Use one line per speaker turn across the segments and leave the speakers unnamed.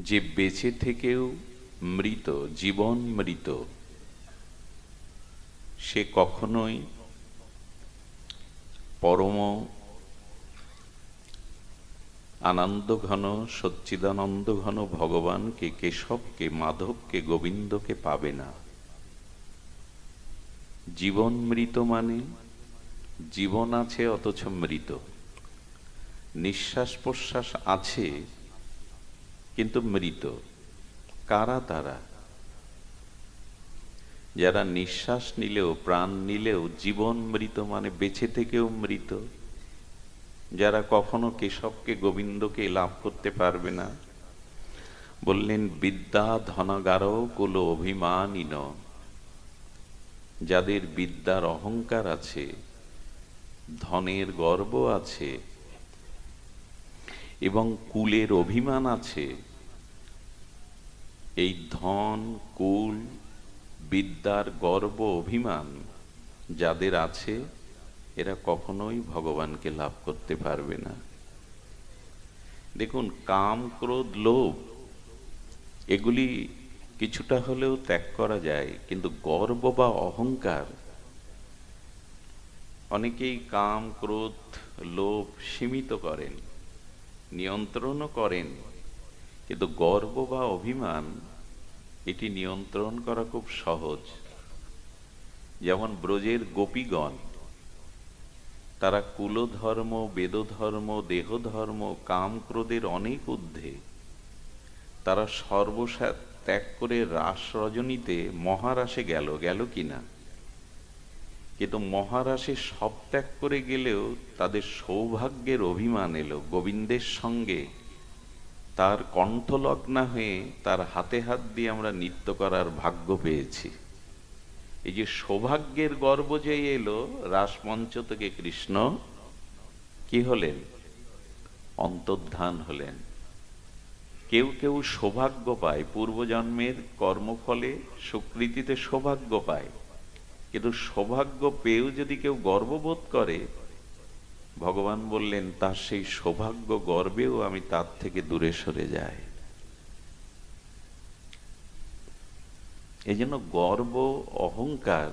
যে বেঁচে থেকেও মৃত, জীবন মৃত, সে কখনোই পরম আনন্দঘন সচ্চিদানন্দ ঘন ভগবানকে, কেশবকে, মাধবকে, গোবিন্দকে পাবে না। জীবন মৃত মানে জীবন আছে অথচ মৃত, নিঃশ্বাস প্রশ্বাস আছে কিন্তু মৃত। কারা তারা? যারা নিঃশ্বাস নিলেও, প্রাণ নিলেও জীবন মৃত মানে বেঁচে থেকেও মৃত, যারা কখনো কেশবকে, গোবিন্দকে লাভ করতে পারবে না। বললেন বিদ্যা ধনাগার কুল অভিমানীন, যাদের বিদ্যার অহংকার আছে, ধনের গর্ব আছে এবং কুলের অভিমান আছে, এই ধন, কুল, বিদ্যার গর্ব, অভিমান যাদের আছে, এরা কখনোই ভগবানকে লাভ করতে পারবে না। দেখুন, কাম, ক্রোধ, লোভ এগুলি কিছুটা হলেও ত্যাগ করা যায়, কিন্তু গর্ব বা অহংকার, অনেকেই কাম, ক্রোধ, লোভ সীমিত করেন, নিয়ন্ত্রণও করেন, কিন্তু গর্ব বা অভিমান এটি নিয়ন্ত্রণ করা খুব সহজ। যেমন ব্রজের গোপীগণ, তারা কুলধর্ম, বেদধর্ম, দেহধর্ম, কাম, ক্রোধের অনেক ঊর্ধ্বে, তারা সর্বস্ব ত্যাগ করে রাস রজনীতে মহারাসে গেল কিনা? কিন্তু মহারাসে সব ত্যাগ করে গেলেও তাদের সৌভাগ্যের অভিমান এলো, গোবিন্দের সঙ্গে তার কণ্ঠলগ্না হয়ে তার হাতে হাত দিয়ে আমরা নৃত্য করার ভাগ্য পেয়েছি। এই যে সৌভাগ্যের গর্ব যে এলো, রাসমঞ্চ থেকে কৃষ্ণ কি হলেন? অন্তর্ধান হলেন। কেউ কেউ সৌভাগ্য পায়, পূর্বজন্মের কর্মফলে সুকৃতিতে সৌভাগ্য পায়, কিন্তু সৌভাগ্য পেয়েও যদি কেউ গর্ববোধ করে, ভগবান বললেন তার সেই সৌভাগ্য গর্বেও আমি তার থেকে দূরে সরে যাই। এই জন্য গর্ব, অহংকার,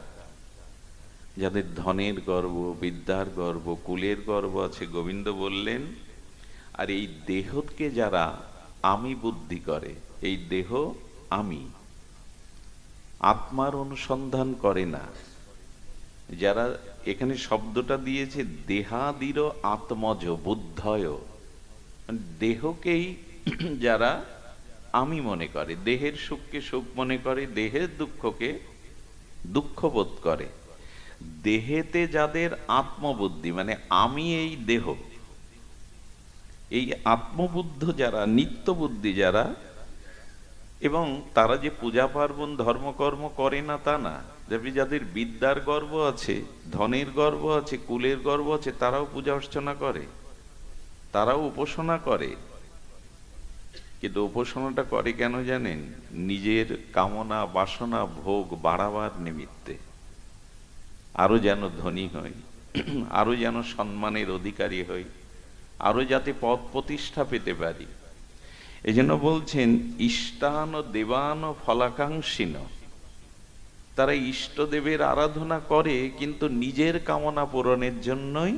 যাদের ধনের গর্ব, বিদ্যার গর্ব, কুলের গর্ব আছে, গোবিন্দ বললেন, আর এই দেহকে যারা আমি বুদ্ধি করে, এই দেহ আমি, আত্মার অনুসন্ধান করে না, যারা, এখানে শব্দটা দিয়েছে দেহাদির আত্মজ বুদ্ধয়, দেহকেই যারা আমি মনে করে, দেহের সুখকে সুখ মনে করে, দেহের দুঃখকে দুঃখ বোধ করে, দেহেতে যাদের আত্মবুদ্ধি মানে আমি এই দেহ, এই আত্মবুদ্ধ যারা, নিত্যবুদ্ধি যারা, এবং তারা যে পূজা পার্বণ ধর্মকর্ম করে না তা না, যাদের বিদ্যার গর্ব আছে, ধনের গর্ব আছে, কুলের গর্ব আছে, তারাও পূজা অর্চনা করে, তারাও উপাসনা করে। কিন্তু উপাসনাটা করে কেন জানেন? নিজের কামনা, বাসনা, ভোগ বাড়াবার নিমিত্তে, আরো যেন ধনী হই, আরো যেন সম্মানের অধিকারী হই, আরো যাতে পদ প্রতিষ্ঠা পেতে পারি। এই জন্য বলছেন ইষ্টান দেবান ফলাকাঙ্ক্ষিন, তারা ইষ্টদেবের আরাধনা করে কিন্তু নিজের কামনা পূরণের জন্যই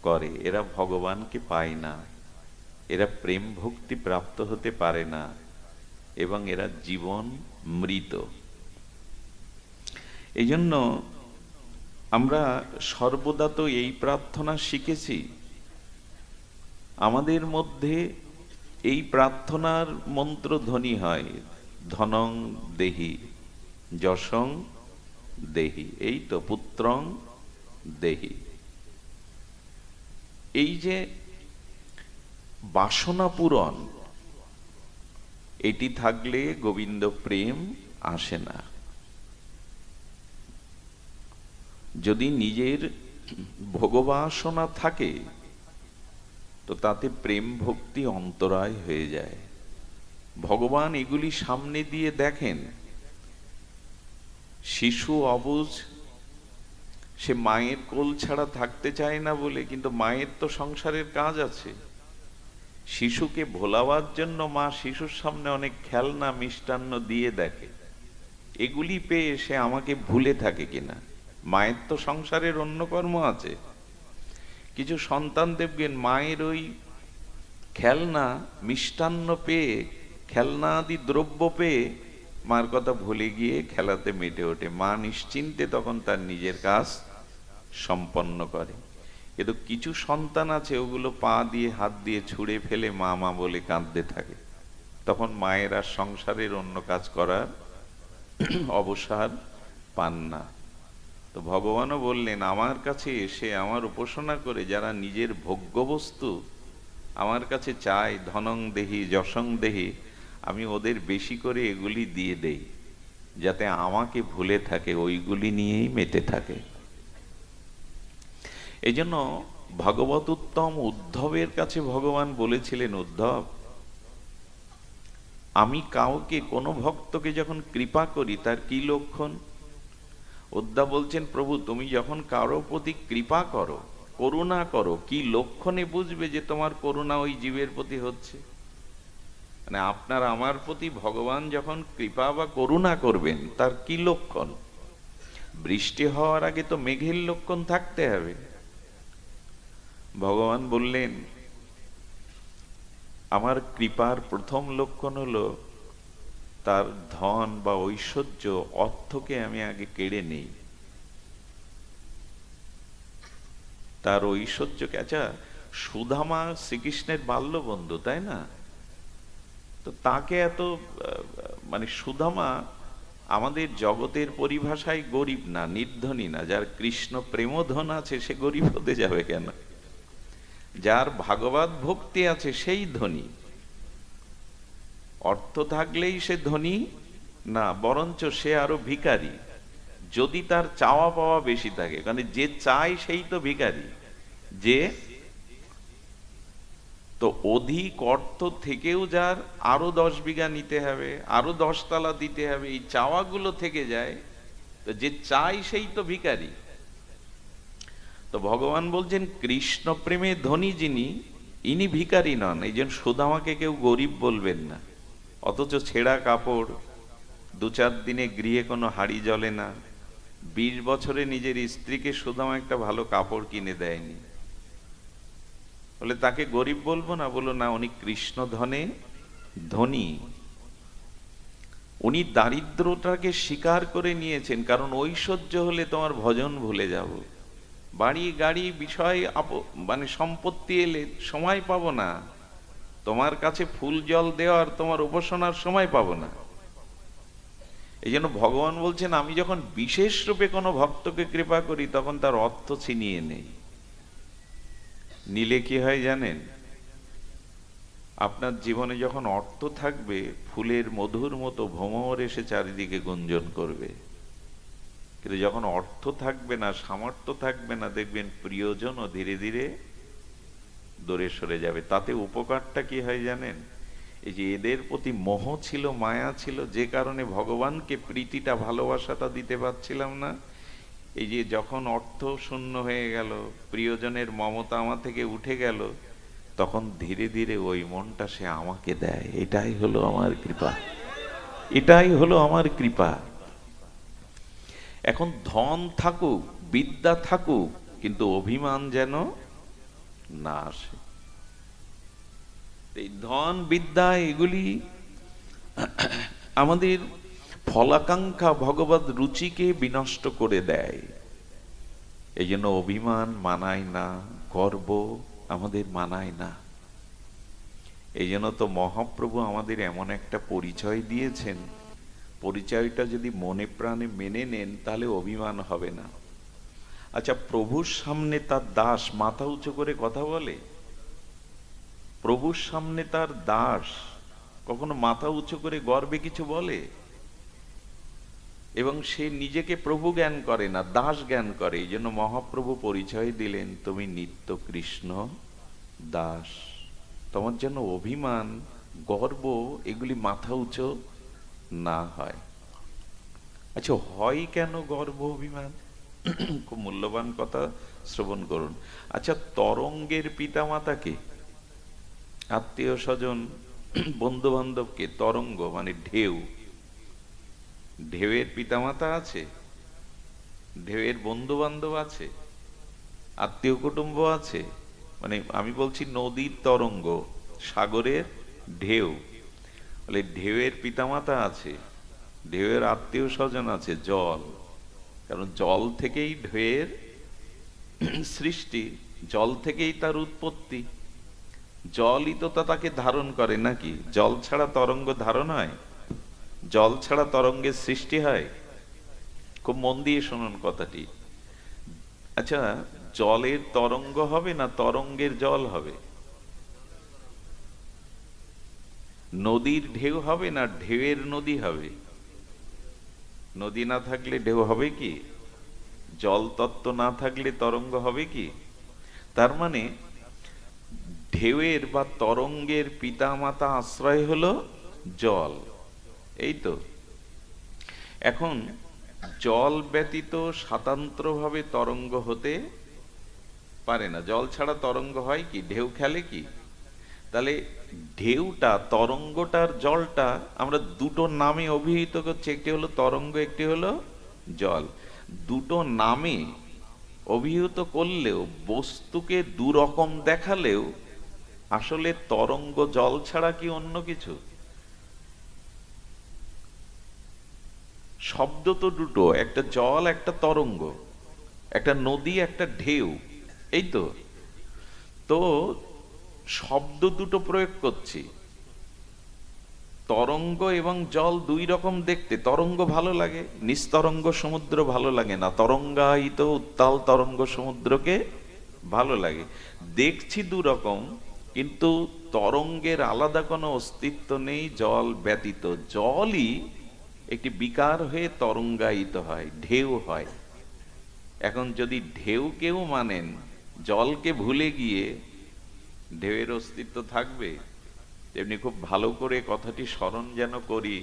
করে। এরা ভগবানকে পায় না, এরা প্রেম ভক্তি প্রাপ্ত হতে পারে না, এবং এরা জীবন মৃত। এই জন্য আমরা সর্বদা তো এই প্রার্থনা শিখেছি, আমাদের মধ্যে এই প্রার্থনার মন্ত্র ধ্বনি হয়, ধনং দেহি, যশং দেহি, এই তো পুত্রং দেহি। এই যে বাসনা পূরণ, এটি থাকলে গোবিন্দ প্রেম আসে না। যদি নিজের ভোগবাসনা থাকে তো তাতে প্রেম ভক্তি অন্তরায় হয়ে যায়। ভগবান এগুলি সামনে দিয়ে দেখেন, শিশু অবুঝ, সে মায়ের কোল ছাড়া থাকতে চায় না বলে, কিন্তু মায়ের তো সংসারের কাজ আছে, শিশুকে ভোলাবার জন্য মা শিশুর সামনে অনেক খেলনা মিষ্টান্ন দিয়ে দেখে, এগুলি পেয়ে সে আমাকে ভুলে থাকে কিনা। মায়ের তো সংসারের অন্য কর্ম আছে। কিছু সন্তান দেখবেন মায়ের ওই খেলনা মিষ্টান্ন পেয়ে, খেলনা আদি দ্রব্য পেয়ে মার কথা ভুলে গিয়ে খেলাতে মেতে ওঠে। মা নিশ্চিন্তে তখন তার নিজের কাজ সম্পন্ন করে। কিন্তু কিছু সন্তান আছে ওগুলো পা দিয়ে হাত দিয়ে ছুঁড়ে ফেলে মা মা বলে কাঁদতে থাকে। তখন মায়ের আর সংসারের অন্য কাজ করার অবসর পান না। তো ভগবানও বললেন, আমার কাছে এসে আমার উপাসনা করে যারা নিজের ভোগ্যবস্তু আমার কাছে চায়, ধনং দেহি যশং দেহি, আমি ওদের বেশি করে এগুলি দিয়ে দেই, যাতে আমাকে ভুলে থাকে, ওইগুলি নিয়েই মেতে থাকে। এই জন্য ভাগবত উত্তম উদ্ধবের কাছে ভগবান বলেছিলেন, উদ্ধব, আমি কাউকে, কোনো ভক্তকে যখন কৃপা করি তার কি লক্ষণ? উদ্ধব বলছেন, প্রভু তুমি যখন কারো প্রতি কৃপা করো, করুণা করো, কি লক্ষণে বুঝবে যে তোমার করুণা ওই জীবের প্রতি হচ্ছে? মানে আপনার আমার প্রতি ভগবান যখন কৃপা বা করুণা করবেন তার কি লক্ষণ? বৃষ্টি হওয়ার আগে তো মেঘের লক্ষণ থাকতে হবে। ভগবান বললেন, আমার কৃপার প্রথম লক্ষণ হলো তার ধন বা ঐশ্বর্য, অর্থকে আমি আগে কেড়ে নেই, তার ঐশ্বর্যকে। আচ্ছা, সুদামা শ্রীকৃষ্ণের বাল্য বন্ধু, তাই না? তো তাকে এত মানে সুদামা আমাদের জগতের পরিভাষায় গরিব না, নির্ধনী না। যার কৃষ্ণ প্রেমধন আছে সে গরিব হতে যাবে কেন? যার ভাগবত ভক্তি আছে সেই ধনী। অর্থ থাকলেই সে ধনী না, বরঞ্চ সে আরো ভিখারি, যদি তার চাওয়া পাওয়া বেশি থাকে। কারণ যে চায় সেই তো ভিখারি। যে তো অধিক অর্থ থেকেও যার আরো 10 বিঘা নিতে হবে, আরো 10 তলা দিতে হবে, এই চাওয়াগুলো থেকে যায়, তো যে চায় সেই তো ভিখারি। তো ভগবান বলছেন, কৃষ্ণ প্রেমে ধনী যিনি, ইনি ভিখারি নন। এই জন্য সুদামাকে কেউ গরিব বলবেন না। অথচ ছেঁড়া কাপড়, 2-4 দিনে গৃহে কোনো হাড়ি জ্বলে না, 20 বছরে নিজের স্ত্রীকে সুদামা একটা ভালো কাপড় কিনে দেয়নি, বলে তাকে গরিব বলবো না? বলো না, উনি কৃষ্ণ ধনে ধনী। উনি দারিদ্রটাকে স্বীকার করে নিয়েছেন, কারণ ঐশ্বর্য হলে তোমার ভজন ভুলে যাব, বাড়ি গাড়ি বিষয় মানে সম্পত্তি এলে সময় পাবো না, তোমার কাছে ফুল জল দেওয়ার, তোমার উপাসনার সময় পাবো না। এই জন্য ভগবান বলছেন, আমি যখন বিশেষ রূপে কোনো ভক্তকে কৃপা করি তখন তার অর্থ ছিনিয়ে নেই। নিলে কি হয় জানেন? আপনার জীবনে যখন অর্থ থাকবে, ফুলের মধুর মতো ভ্রমর এসে চারিদিকে গুঞ্জন করবে। কিন্তু যখন অর্থ থাকবে না, সামর্থ্য থাকবে না, দেখবেন প্রিয়জনও ধীরে ধীরে দূরে সরে যাবে। তাতে উপকারটা কি হয় জানেন? এই যে এদের প্রতি মোহ ছিল, মায়া ছিল, যে কারণে ভগবানকে প্রীতিটা, ভালোবাসাটা দিতে পারছিলাম না। এই যে যখন অর্থ শূন্য হয়ে গেল, প্রিয়জনের মমতা আমার থেকে উঠে গেল, তখন ধীরে ধীরে ওই মনটা সে আমাকে দেয়। এটাই হলো আমার কৃপা, এটাই হলো আমার কৃপা। এখন ধন থাকুক, বিদ্যা থাকুক, কিন্তু অভিমান যেন না আসে। এই ধন বিদ্যা এগুলি আমাদের ফলাকাঙ্ক্ষা, ভগবত রুচিকে বিনষ্ট করে দেয়। এই জন্য অভিমান মানায় না, গর্ব আমাদের মানায় না। এই জন্য তো মহাপ্রভু আমাদের এমন একটা পরিচয় দিয়েছেন, পরিচয়টা যদি মনে প্রাণে মেনে নেন তাহলে অভিমান হবে না। আচ্ছা, প্রভুর সামনে তার দাস মাথা উঁচু করে কথা বলে? প্রভুর সামনে তার দাস কখনো মাথা উঁচু করে গর্বে কিছু বলে? এবং সে নিজেকে প্রভু জ্ঞান করে না, দাস জ্ঞান করে। এই জন্য মহাপ্রভু পরিচয় দিলেন, তুমি নিত্য কৃষ্ণ দাস। তোমার যেন অভিমান, গর্ব এগুলি মাথা উঁচু না হয়। আচ্ছা, হয় কেন গর্ব অভিমান? খুব মূল্যবান কথা, শ্রবণ করুন। আচ্ছা, তরঙ্গের পিতামাতাকে আত্মীয় স্বজন, বন্ধু বান্ধবকে তরঙ্গ মানে ঢেউ। ঢেউয়ের পিতামাতা আছে, ঢেউয়ের বন্ধু বান্ধব আছে, আত্মীয় কুটুম্ব আছে। মানে আমি বলছি নদীর তরঙ্গ, সাগরের ঢেউ, বলে ঢেউয়ের পিতামাতা আছে, ঢেউয়ের আত্মীয় স্বজন আছে জল। কারণ জল থেকেই ঢেউয়ের সৃষ্টি, জল থেকেই তার উৎপত্তি। জলই তো তাকে ধারণ করে নাকি? জল ছাড়া তরঙ্গ ধারণ হয়? জল ছাড়া তরঙ্গের সৃষ্টি হয়? খুব মন দিয়ে শুনুন কথাটি। আচ্ছা, জলের তরঙ্গ হবে না তরঙ্গের জল হবে? নদীর ঢেউ হবে না ঢেউয়ের নদী হবে? নদী না থাকলে ঢেউ হবে কি? জল তত্ত্ব না থাকলে তরঙ্গ হবে কি? তার মানে ঢেউয়ের বা তরঙ্গের পিতামাতা আশ্রয় হলো জল, এই তো। এখন জল ব্যতীত স্বতন্ত্রভাবে তরঙ্গ হতে পারে না। জল ছাড়া তরঙ্গ হয় কি? ঢেউ খেলে কি? তাহলে ঢেউটা, তরঙ্গটার জলটা আমরা দুটো নামে অভিহিত করছি, একটি হলো তরঙ্গ, একটি হলো জল। দুটো নামে অভিহিত করলেও, বস্তুকে দুরকম দেখালেও, আসলে তরঙ্গ জল ছাড়া কি অন্য কিছু? শব্দ তো দুটো, একটা জল একটা তরঙ্গ, একটা নদী একটা ঢেউ, এই তো। তো শব্দ দুটো প্রয়োগ করছি। তরঙ্গ এবং জল দুই রকম দেখতে। তরঙ্গ ভালো লাগে, নিস্তরঙ্গ সমুদ্র ভালো লাগে না, তরঙ্গায়িত উত্তাল তরঙ্গ সমুদ্রকে ভালো লাগে। দেখছি দু রকম, কিন্তু তরঙ্গের আলাদা কোনো অস্তিত্ব নেই জল ব্যতীত। জলই একটি বিকার হয়ে তরঙ্গায়িত হয়, ঢেউ হয়। এখন যদি ঢেউ কেউ মানেন, জলকে ভুলে গিয়ে ঢেউয়ের অস্তিত্ব থাকবে? তেমনি খুব ভালো করে কথাটি স্মরণ যেন করি,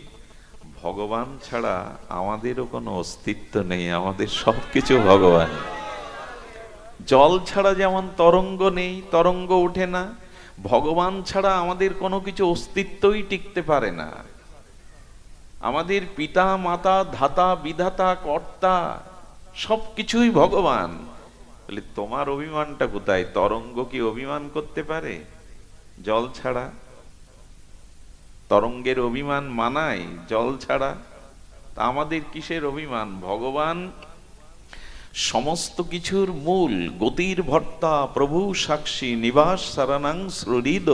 ভগবান ছাড়া আমাদেরও কোনো অস্তিত্ব নেই, আমাদের সবকিছু ভগবান। জল ছাড়া যেমন তরঙ্গ নেই, তরঙ্গ ওঠে না, ভগবান ছাড়া আমাদের কোনো কিছু অস্তিত্বই টিকতে পারে না। আমাদের পিতা মাতা ধাতা বিধাতা কর্তা সবকিছুই ভগবান। বলে তোমার অভিমানটা কোথায়? তরঙ্গ কি অভিমান করতে পারে জল ছাড়া? তরঙ্গের অভিমান মানায় জল ছাড়া? তা আমাদের কিসের অভিমান? ভগবান সমস্ত কিছুর মূল, গতির ভর্তা, প্রভু সাক্ষী, নিবাস সারানাং শ্রুরিদ,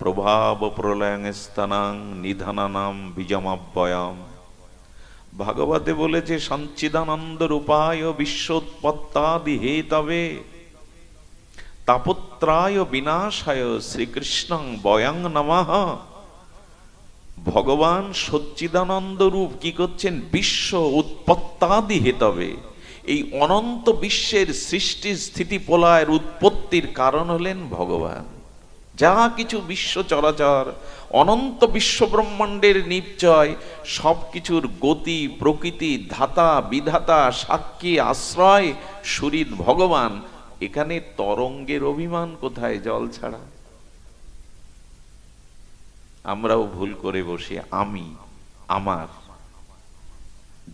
প্রভাব প্রলয়ং স্থানাং নিধানানাম বীজমাব্যয়াম। ভাগবতে বলেছে সঞ্চিদানন্দ রূপায় বিশ্বোৎপত্তাদি হেতবে তাপত্রায় বিনাশায় শ্রীকৃষ্ণং বয়ং নমঃ। ভগবান সচ্চিদানন্দ রূপ কি করছেন? বিশ্ব উৎপত্তাদি হেতবে, এই অনন্ত বিশ্বের সৃষ্টি স্থিতি প্রলয়ের উৎপত্তির কারণ হলেন ভগবান। যা কিছু বিশ্ব চরাচর, অনন্ত বিশ্ব ব্রহ্মাণ্ডের নিশ্চয় সবকিছুর গতি, প্রকৃতি, ধাতা বিধাতা, সাক্ষী, আশ্রয় সুহৃদ ভগবান। এখানে তরঙ্গের অভিমান কোথায় জল ছাড়া? আমরাও ভুল করে বসি আমি, আমার।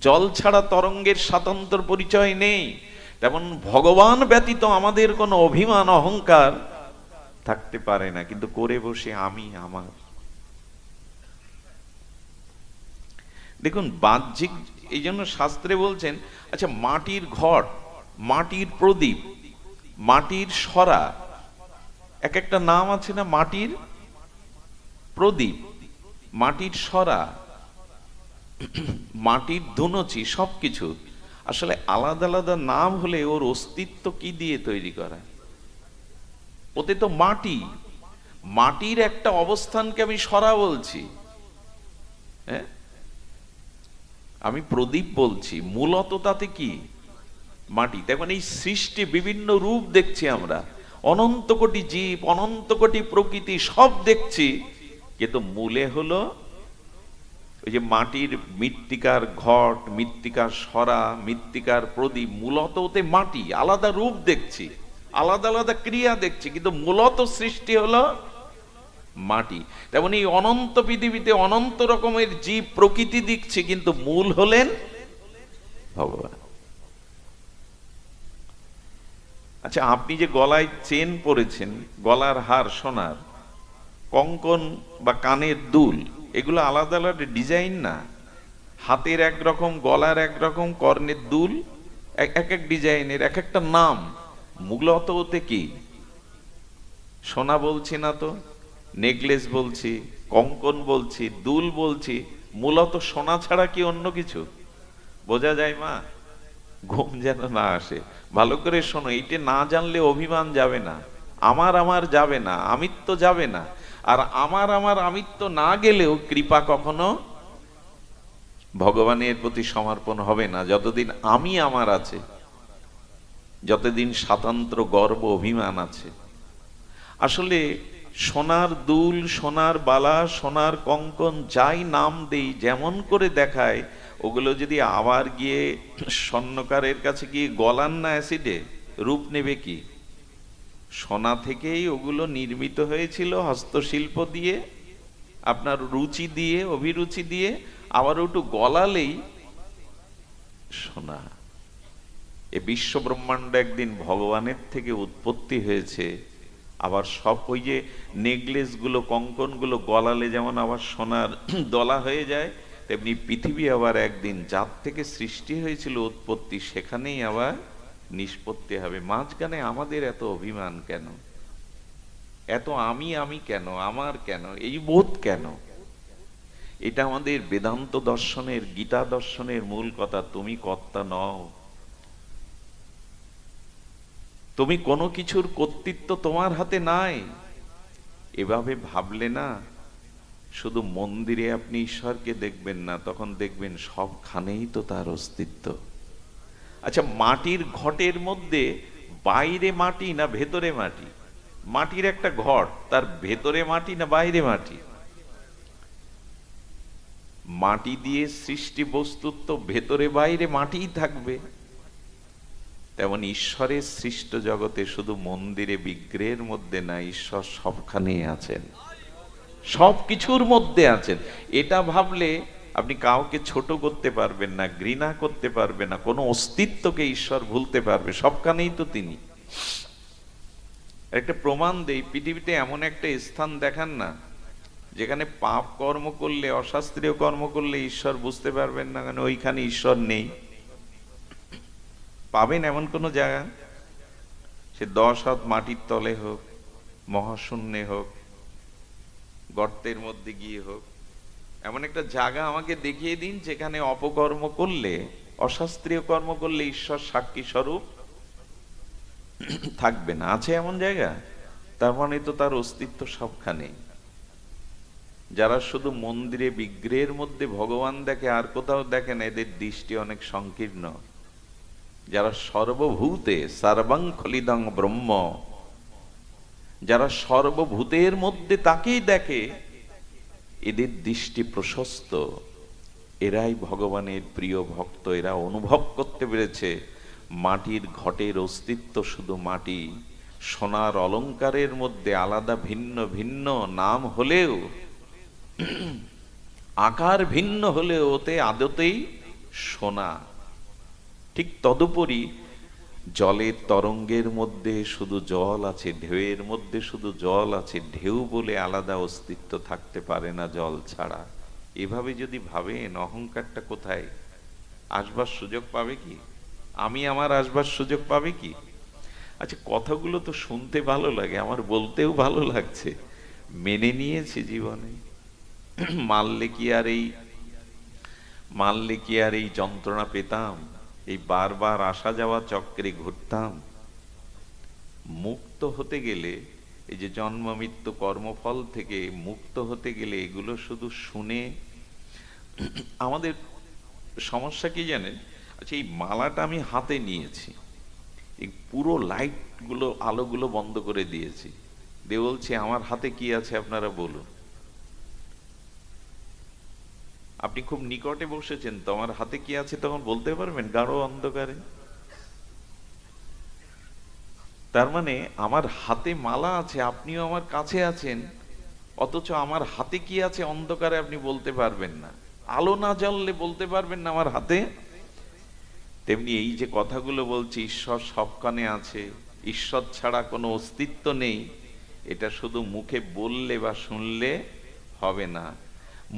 জল ছাড়া তরঙ্গের স্বতন্ত্র পরিচয় নেই, তেমন ভগবান ব্যতীত আমাদের কোনো অভিমান অহংকার থাকতে পারে না, কিন্তু করে বসে আমি, আমার। দেখুন বাহ্যিক, এই জন্য শাস্ত্রে বলছেন, আচ্ছা মাটির ঘট, মাটির প্রদীপ, মাটির সরা, এক একটা নাম আছে না? মাটির প্রদীপ, মাটির সরা, মাটির ধুনুচি, সবকিছু আসলে আলাদা আলাদা নাম হলে ওর অস্তিত্ব কি দিয়ে তৈরি করা? ওতে তো মাটি, মাটির একটা অবস্থানকে আমি সরা বলছি, হ্যাঁ, আমি প্রদীপ বলছি, মূলত তাতে কি? মাটি। দেখুন এই সৃষ্টি বিভিন্ন রূপ দেখছি আমরা, অনন্ত কোটি জীব, অনন্ত কোটি প্রকৃতি সব দেখছি, কিন্তু মূলে হলো ওই যে মাটির মৃত্তিকার ঘট, মৃত্তিকার সরা, মৃত্তিকার প্রদীপ, মূলত ওতে মাটি। আলাদা রূপ দেখছি, আলাদা আলাদা ক্রিয়া দেখছি, কিন্তু মূলত সৃষ্টি হলো মাটি। তেমন এই অনন্ত পৃথিবীতে অনন্ত রকমের জীব প্রকৃতি দিচ্ছে, কিন্তু মূল হলেন ভগবান। আচ্ছা, আপনি যে গলায় চেন পরেছেন, গলার হার সোনার, কঙ্কন বা কানের দুল, এগুলো আলাদা আলাদা ডিজাইন না? হাতের একরকম, গলার একরকম, কর্ণের দুল এক এক ডিজাইনের, এক একটা নাম। মূলত ওতে কি? সোনা বলছি না তো, নেকলেস বলছি, কঙ্কন বলছি, দুল বলছি, মূলত সোনা ছাড়া কি অন্য কিছু বোঝা যায়? মা, ঘুম যেন না আসে, ভালো করে শোনো। এইটা না জানলে অভিমান যাবে না, আমার আমার যাবে না, আমিত্ব যাবে না। আর আমার আমার আমিত্ব না গেলেও কৃপা কখনো ভগবানের প্রতি সমর্পণ হবে না, যতদিন আমি আমার আছে, যতদিন স্বাতন্ত্র গর্ব অভিমান আছে। আসলে সোনার দুল, সোনার বালা, সোনার কঙ্কন, যাই নাম দেই, যেমন করে দেখায়, ওগুলো যদি আবার গিয়ে স্বর্ণকারের কাছে গিয়ে গলান না অ্যাসিডে, রূপ নেবে কি? সোনা থেকেই ওগুলো নির্মিত হয়েছিল, হস্তশিল্প দিয়ে, আপনার রুচি দিয়ে, অভিরুচি দিয়ে, আবার একটু গলালেই সোনা। এ বিশ্ব ব্রহ্মাণ্ড একদিন ভগবানের থেকে উৎপত্তি হয়েছে। আবার সব ওই যে নেকলেস গুলো, কঙ্কন গুলো গলালে যেমন আবার সোনার দলা হয়ে যায়, তেমনি পৃথিবী আবার একদিন যার থেকে সৃষ্টি হয়েছিল উৎপত্তি, সেখানেই আবার নিষ্পত্তি হবে। মাঝখানে আমাদের এত অভিমান কেন? এত আমি আমি কেন? আমার কেন? এই বোধ কেন? এটা আমাদের বেদান্ত দর্শনের, গীতা দর্শনের মূল কথা। তুমি কর্তা নও, তুমি কোনো কিছুর কর্তৃত্ব তোমার হাতে নাই। এভাবে ভাবলে না, শুধু মন্দিরে আপনি ঈশ্বরকে দেখবেন না, তখন দেখবেন সবখানেই তো তার অস্তিত্ব। আচ্ছা, মাটির ঘটের মধ্যে বাইরে মাটি না ভেতরে মাটি? মাটির একটা ঘট, তার ভেতরে মাটি না বাইরে মাটি? মাটি দিয়ে সৃষ্টি বস্তুর তো ভেতরে বাইরে মাটিই থাকবে। তেমন ঈশ্বরের সৃষ্ট জগতে শুধু মন্দিরে বিগ্রহের মধ্যে না, ঈশ্বর সবখানেই আছেন, সবকিছুর মধ্যে আছেন। এটা ভাবলে আপনি কাউকে ছোট করতে পারবেন না, ঘৃণা করতে পারবেন না, কোনো অস্তিত্বকে ঈশ্বর ভুলতে পারবে? সবখানেই তো তিনি। একটা প্রমাণ দেই, পৃথিবীতে এমন একটা স্থান দেখান না যেখানে পাপ কর্ম করলে, অশাস্ত্রীয় কর্ম করলে ঈশ্বর বুঝতে পারবেন না, কারণ ওইখানে ঈশ্বর নেই। পাবেন এমন কোন জায়গা? সে 10 হাত মাটির তলে হোক, মহাশূন্যে হোক, গর্তের মধ্যে গিয়ে হোক, এমন একটা জায়গা আমাকে দেখিয়ে দিন যেখানে অপকর্ম করলে, অশাস্ত্রীয় কর্ম করলে ঈশ্বর সাক্ষী স্বরূপ থাকবে না। আছে এমন জায়গা? তার মানে তো তার অস্তিত্ব সবখানে। যারা শুধু মন্দিরে বিগ্রহের মধ্যে ভগবান দেখে, আর কোথাও দেখে না, এদের দৃষ্টি অনেক সংকীর্ণ। যারা সর্বভূতে সর্বং খলিদং ব্রহ্ম, যারা সর্বভূতের মধ্যে তাকেই দেখে, এদের দৃষ্টি প্রশস্ত, এরাই ভগবানের প্রিয় ভক্ত। এরা অনুভব করতে পেরেছে মাটির ঘটের অস্তিত্ব শুধু মাটি। সোনার অলংকারের মধ্যে আলাদা ভিন্ন ভিন্ন নাম হলেও, আকার ভিন্ন হলেও, ওতে আদতেই সোনা। ঠিক তদুপরি জলের তরঙ্গের মধ্যে শুধু জল আছে, ঢেউয়ের মধ্যে শুধু জল আছে, ঢেউ বলে আলাদা অস্তিত্ব থাকতে পারে না জল ছাড়া। এভাবে যদি ভাবেন, অহংকারটা কোথায় আসবার সুযোগ পাবে কি? আমি আমার আসবার সুযোগ পাবে কি? আচ্ছা, কথাগুলো তো শুনতে ভালো লাগে, আমার বলতেও ভালো লাগছে, মেনে নিয়েছি জীবনে। মানলে কি আর এই যন্ত্রণা পেতাম? এই বারবার আসা যাওয়া চক্রে ঘুরতাম? মুক্ত হতে গেলে, এই যে জন্ম মৃত্যু কর্মফল থেকে মুক্ত হতে গেলে, এগুলো শুধু শুনে আমাদের সমস্যা কি জানেন? আচ্ছা, এই মালাটা আমি হাতে নিয়েছি, এই পুরো লাইট গুলো, আলোগুলো বন্ধ করে দিয়েছি, দিয়ে বলছি আমার হাতে কি আছে আপনারা বলুন। আপনি খুব নিকটে বসেছেন তো, আমার হাতে কি আছে তখন বলতে পারবেন? গাঢ় অন্ধকারে। তার মানে আমার হাতে মালা আছে, আপনিও আমার কাছে আছেন, অথচ আমার হাতে কি আছে অন্ধকারে আপনি বলতে পারবেন না, আলো না জ্বললে বলতে পারবেন না আমার হাতে। তেমনি এই যে কথাগুলো বলছি, ঈশ্বর সবখানে আছে, ঈশ্বর ছাড়া কোনো অস্তিত্ব নেই, এটা শুধু মুখে বললে বা শুনলে হবে না।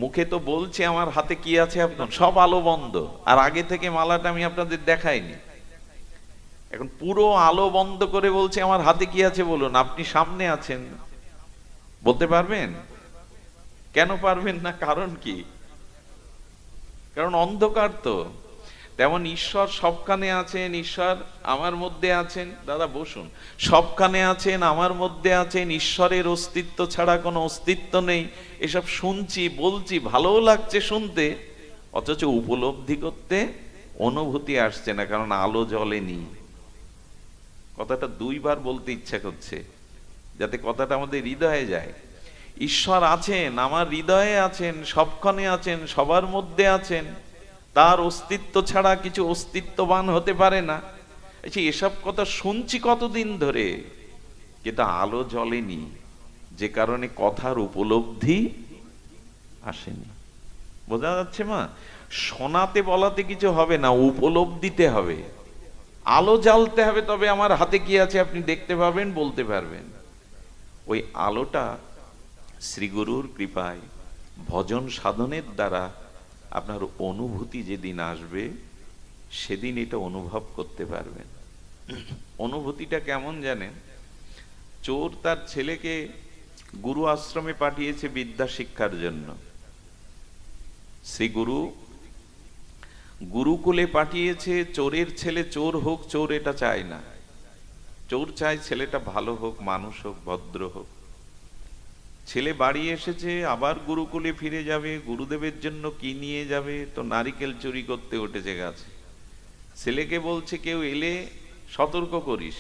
মুখে তো বলছে আমার হাতে কি আছে, আপনার সব আলো বন্ধ, আর আগে থেকে মালাটা আমি আপনাদের দেখাইনি। এখন পুরো আলো বন্ধ করে বলছে আমার হাতে কি আছে বলুন, আপনি সামনে আছেন, বলতে পারবেন? কেন পারবেন না? কারণ কি? কারণ অন্ধকার তো। তেমন ঈশ্বর সবখানে আছেন, ঈশ্বর আমার মধ্যে আছেন। দাদা বসুন। সবখানে আছেন, আমার মধ্যে আছেন, ঈশ্বরের অস্তিত্ব ছাড়া কোনো অস্তিত্ব নেই, এসব শুনছি, বলছি, ভালোও লাগছে শুনতে, অথচ উপলব্ধি করতে অনুভূতি আসছে না, কারণ আলো জ্বলেনি। কথাটা দুইবার বলতে ইচ্ছা করছে যাতে কথাটা আমাদের হৃদয়ে যায়। ঈশ্বর আছেন, আমার হৃদয়ে আছেন, সবখানে আছেন, সবার মধ্যে আছেন, তার অস্তিত্ব ছাড়া কিছু অস্তিত্ববান হতে পারে না। আচ্ছা, এসব কথা শুনছি কতদিন ধরে, কিন্তু আলো জ্বলেনি, যে কারণে কথার উপলব্ধি আসেনি। বোঝা যাচ্ছে মা? শোনাতে বলাতে কিছু হবে না, উপলব্ধিতে হবে। আলো জ্বালতে হবে, তবে আমার হাতে কি আছে আপনি দেখতে পাবেন, বলতে পারবেন। ওই আলোটা শ্রীগুরুর কৃপায় ভজন সাধনের দ্বারা আপনার অনুভূতি যেদিন আসবে, সেদিন এটা অনুভব করতে পারবেন। অনুভূতিটা কেমন জানেন? চোর তার ছেলেকে গুরু আশ্রমে পাঠিয়েছে বিদ্যা শিক্ষার জন্য। শ্রীগুরু গুরুকুলে পাঠিয়েছে। চোরের ছেলে চোর হোক, চোর এটা চায় না। চোর চায় ছেলেটা ভালো হোক, মানুষ হোক, ভদ্র হোক। ছেলে বাড়ি এসেছে, আবার গুরুকুলে ফিরে যাবে, গুরুদেবের জন্য কি নিয়ে যাবে, তো নারিকেল চুরি করতে উঠেছে গাছে। ছেলেকে বলছে কেউ এলে সতর্ক করিস।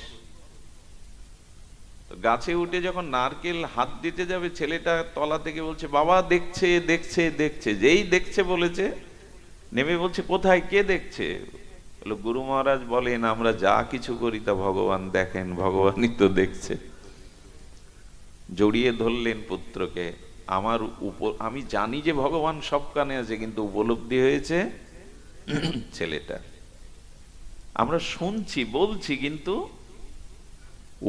তো গাছে উঠে যখন নারকেল হাত দিতে যাবে, ছেলেটা তলা থেকে বলছে বাবা দেখছে দেখছে দেখছে। যেই দেখছে বলেছে, নেমে বলছে কোথায়, কে দেখছে? বলে গুরু মহারাজ বলেন আমরা যা কিছু করি তা ভগবান দেখেন, ভগবানই তো দেখছে। জড়িয়ে ধরলেন পুত্রকে। আমি জানি যে ভগবান সব কানে আছে, কিন্তু উপলব্ধি হয়েছে ছেলেটা। আমরা শুনছি, বলছি, কিন্তু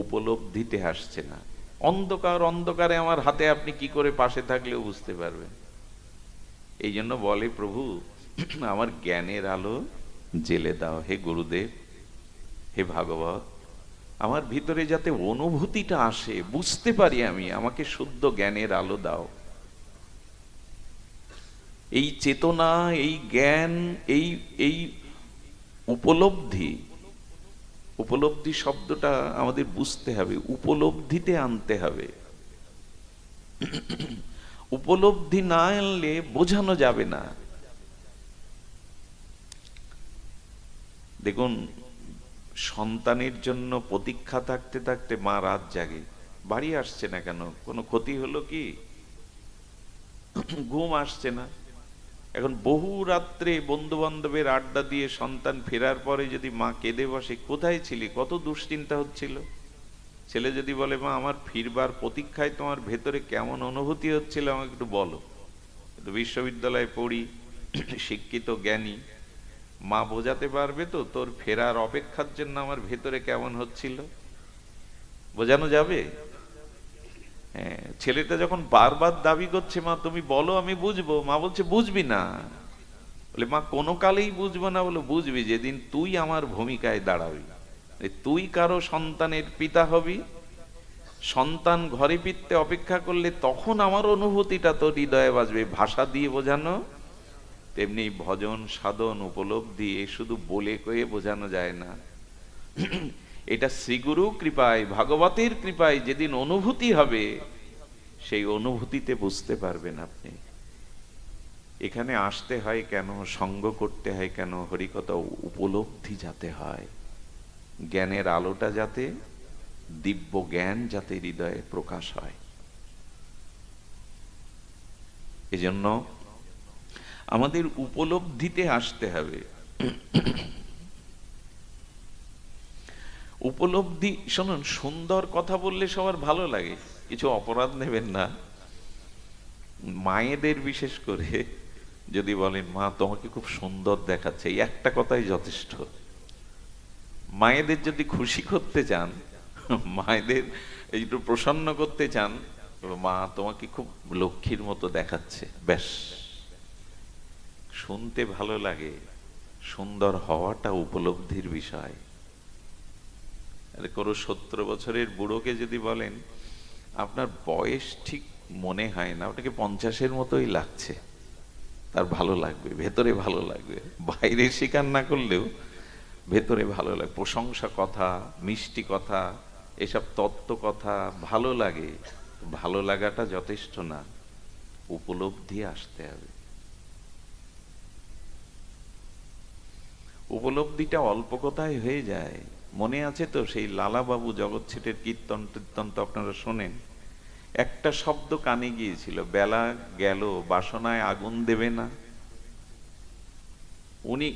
উপলব্ধিতে আসছে না। অন্ধকার, অন্ধকারে আমার হাতে আপনি কি করে পাশে থাকলেও বুঝতে পারবেন। এই জন্য বলে প্রভু আমার জ্ঞানের আলো জেলে দাও, হে গুরুদেব, হে ভাগবত, আমার ভিতরে যাতে অনুভূতিটা আসে, বুঝতে পারি আমি, আমাকে শুদ্ধ জ্ঞানের আলো দাও। এই চেতনা, এই জ্ঞান, এই এই উপলব্ধি, উপলব্ধি শব্দটা আমাদের বুঝতে হবে, উপলব্ধিতে আনতে হবে। উপলব্ধি না আনলে বোঝানো যাবে না। দেখুন, সন্তানের জন্য প্রতীক্ষা থাকতে থাকতে মা রাত জাগে, বাড়ি আসছে না কেন, কোনো ক্ষতি হলো কি? ঘুম আসছে না। এখন বহু রাত্রে বন্ধু বান্ধবের আড্ডা দিয়ে সন্তান ফেরার পরে যদি মা কেঁদে বসে, কোথায় ছিলি, কত দুশ্চিন্তা হচ্ছিল। ছেলে যদি বলে মা আমার ফিরবার প্রতীক্ষায় তোমার ভেতরে কেমন অনুভূতি হচ্ছিল আমাকে একটু বলো, তো বিশ্ববিদ্যালয়ে পড়ি, শিক্ষিত জ্ঞানী, মা বোঝাতে পারবে তো তোর ফেরার অপেক্ষার জন্য আমার ভেতরে কেমন হচ্ছিল? বোঝানো যাবে? হ্যাঁ। ছেলেটা যখন বারবার দাবি করছে মা তুমি বলো আমি বুঝবো, মা বলছে বুঝবি না। বলে মা কোনো কালেই বুঝবো না। বলে বুঝবি যেদিন তুই আমার ভূমিকায় দাঁড়াবি, তুই কারো সন্তানের পিতা হবি, সন্তান ঘরে ফিরতে অপেক্ষা করলে তখন আমার অনুভূতিটা তোর হৃদয়ে বাজবে। ভাষা দিয়ে বোঝানো, তেমনি ভজন সাধন উপলব্ধি এ শুধু বলে কয়ে বোঝানো যায় না। এটা শ্রীগুরু কৃপায়, ভাগবতের কৃপায় যেদিন অনুভূতি হবে, সেই অনুভূতিতে বুঝতে পারবেন আপনি। এখানে আসতে হয় কেন, সঙ্গ করতে হয় কেন, হরিকথা উপলব্ধি যাতে হয়, জ্ঞানের আলোটা যাতে, দিব্য জ্ঞান যাতে হৃদয়ে প্রকাশ হয়। এজন্য আমাদের উপলব্ধিতে আসতে হবে। উপলব্ধি, শুনুন, সুন্দর কথা বললে সবার ভালো লাগে, কিছু অপরাধ নেবেন না। মায়েদের বিশেষ করে যদি বলেন মা তোমাকে খুব সুন্দর দেখাচ্ছে, এই একটা কথাই যথেষ্ট। মায়েদের যদি খুশি করতে চান, মায়েদের একটু প্রসন্ন করতে চান, মা তোমাকে খুব লক্ষ্মীর মতো দেখাচ্ছে, ব্যাস। শুনতে ভালো লাগে, সুন্দর হওয়াটা উপলব্ধির বিষয়। কোনো 70 বছরের বুড়োকে যদি বলেন আপনার বয়স ঠিক মনে হয় না, ওটাকে 50-এর মতোই লাগছে, তার ভালো লাগবে, ভেতরে ভালো লাগবে, বাইরে স্বীকার না করলেও ভেতরে ভালো লাগে। প্রশংসা কথা, মিষ্টি কথা, এসব তত্ত্ব কথা ভালো লাগে। ভালো লাগাটা যথেষ্ট না, উপলব্ধি আসতে হবে। উপলব্ধিটা অল্প কথায় হয়ে যায়। মনে আছে তো সেই লালাবাবু জগৎ ছেটের কীর্তন টীর্তন তো আপনারা শোনেন। একটা শব্দ কানে গিয়েছিল, বেলা গেল বাসনায় আগুন দেবে না। উনি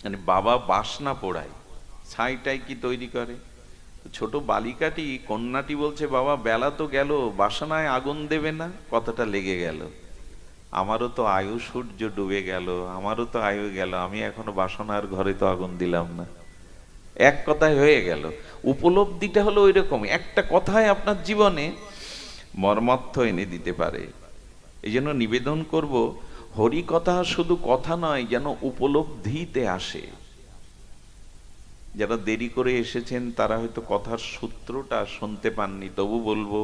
মানে বাবা বাসনা পোড়ায়, ছাইটাই কি তৈরি করে। ছোট বালিকাটি, কন্যাটি বলছে বাবা বেলা তো গেল বাসনায় আগুন দেবে না। কথাটা লেগে গেল, আমারও তো আয়ু সূর্য ডুবে গেল, আমারও তো আয়ু গেল, আমি এখনো বাসনার ঘরে তো আগুন দিলাম না। এক কথায় হয়ে গেল। উপলব্ধিটা হলো ওই রকম, একটা কথায় আপনার জীবনে মর্মার্থ এনে দিতে পারে। এই জন্য নিবেদন করব, হরি কথা শুধু কথা নয়, যেন উপলব্ধিতে আসে। যারা দেরি করে এসেছেন তারা হয়তো কথার সূত্রটা শুনতে পাননি, তবু বলবো,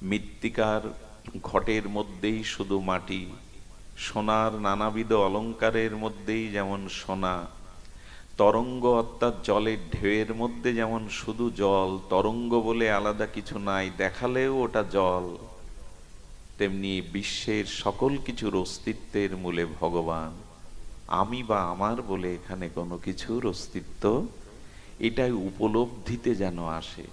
মৃত্তিকার ঘটের মধ্যেই শুধু মাটি, সোনার নানাবিধ অলঙ্কারের মধ্যেই যেমন সোনা, তরঙ্গ অর্থাৎ জলের ঢেউয়ের মধ্যে যেমন শুধু জল, তরঙ্গ বলে আলাদা কিছু নাই, দেখালেও ওটা জল, তেমনি বিশ্বের সকল কিছুর অস্তিত্বের মূলে ভগবান। আমি বা আমার বলে এখানে কোনো কিছুর অস্তিত্ব, এটাই উপলব্ধিতে যেন আসে।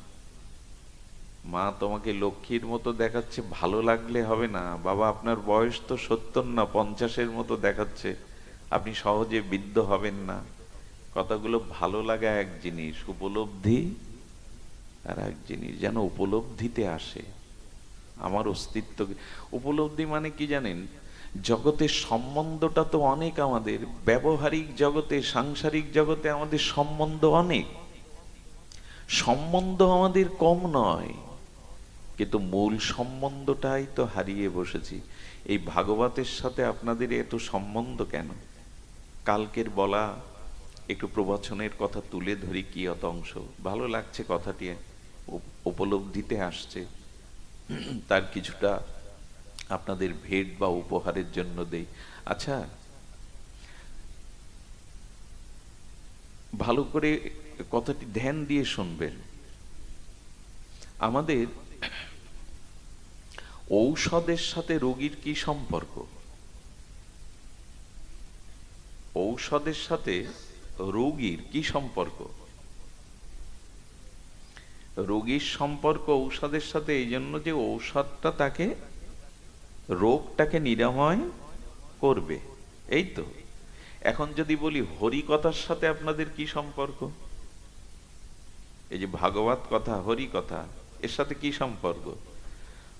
মা তোমাকে লক্ষ্মীর মতো দেখাচ্ছে, ভালো লাগলে হবে না। বাবা আপনার বয়স তো 70 না 50-এর মতো দেখাচ্ছে, আপনি সহজে বিদ্ধ হবেন না। কথাগুলো ভালো লাগা এক জিনিস, উপলব্ধি আর এক জিনিস, যেন উপলব্ধিতে আসে আমার অস্তিত্ব। উপলব্ধি মানে কি জানেন, জগতের সম্বন্ধটা তো অনেক, আমাদের ব্যবহারিক জগতে, সাংসারিক জগতে আমাদের সম্বন্ধ অনেক, সম্বন্ধ আমাদের কম নয়, কিন্তু মূল সম্বন্ধটাই তো হারিয়ে বসেছি। এই ভাগবতের সাথে আপনাদের এত সম্বন্ধ কেন? কালকের বলা একটু প্রবচনের কথা তুলে ধরি, কি অত অংশ ভালো লাগছে, কথাটি উপলব্ধিতে আসছে, তার কিছুটা আপনাদের ভেট বা উপহারের জন্য দেই। আচ্ছা, ভালো করে কথাটি ধ্যান দিয়ে শুনবেন। আমাদের ঔষধের সাথে রোগীর কি সম্পর্ক? ঔষধের সাথে রোগীর কি সম্পর্ক? রোগীর সম্পর্ক ঔষধের সাথে এই জন্য যে ঔষধটা তাকে, রোগটাকে নিরাময় করবে, এই তো। এখন যদি বলি হরি কথার সাথে আপনাদের কি সম্পর্ক? এই যে ভাগবত কথা, হরি কথা, এর সাথে কি সম্পর্ক?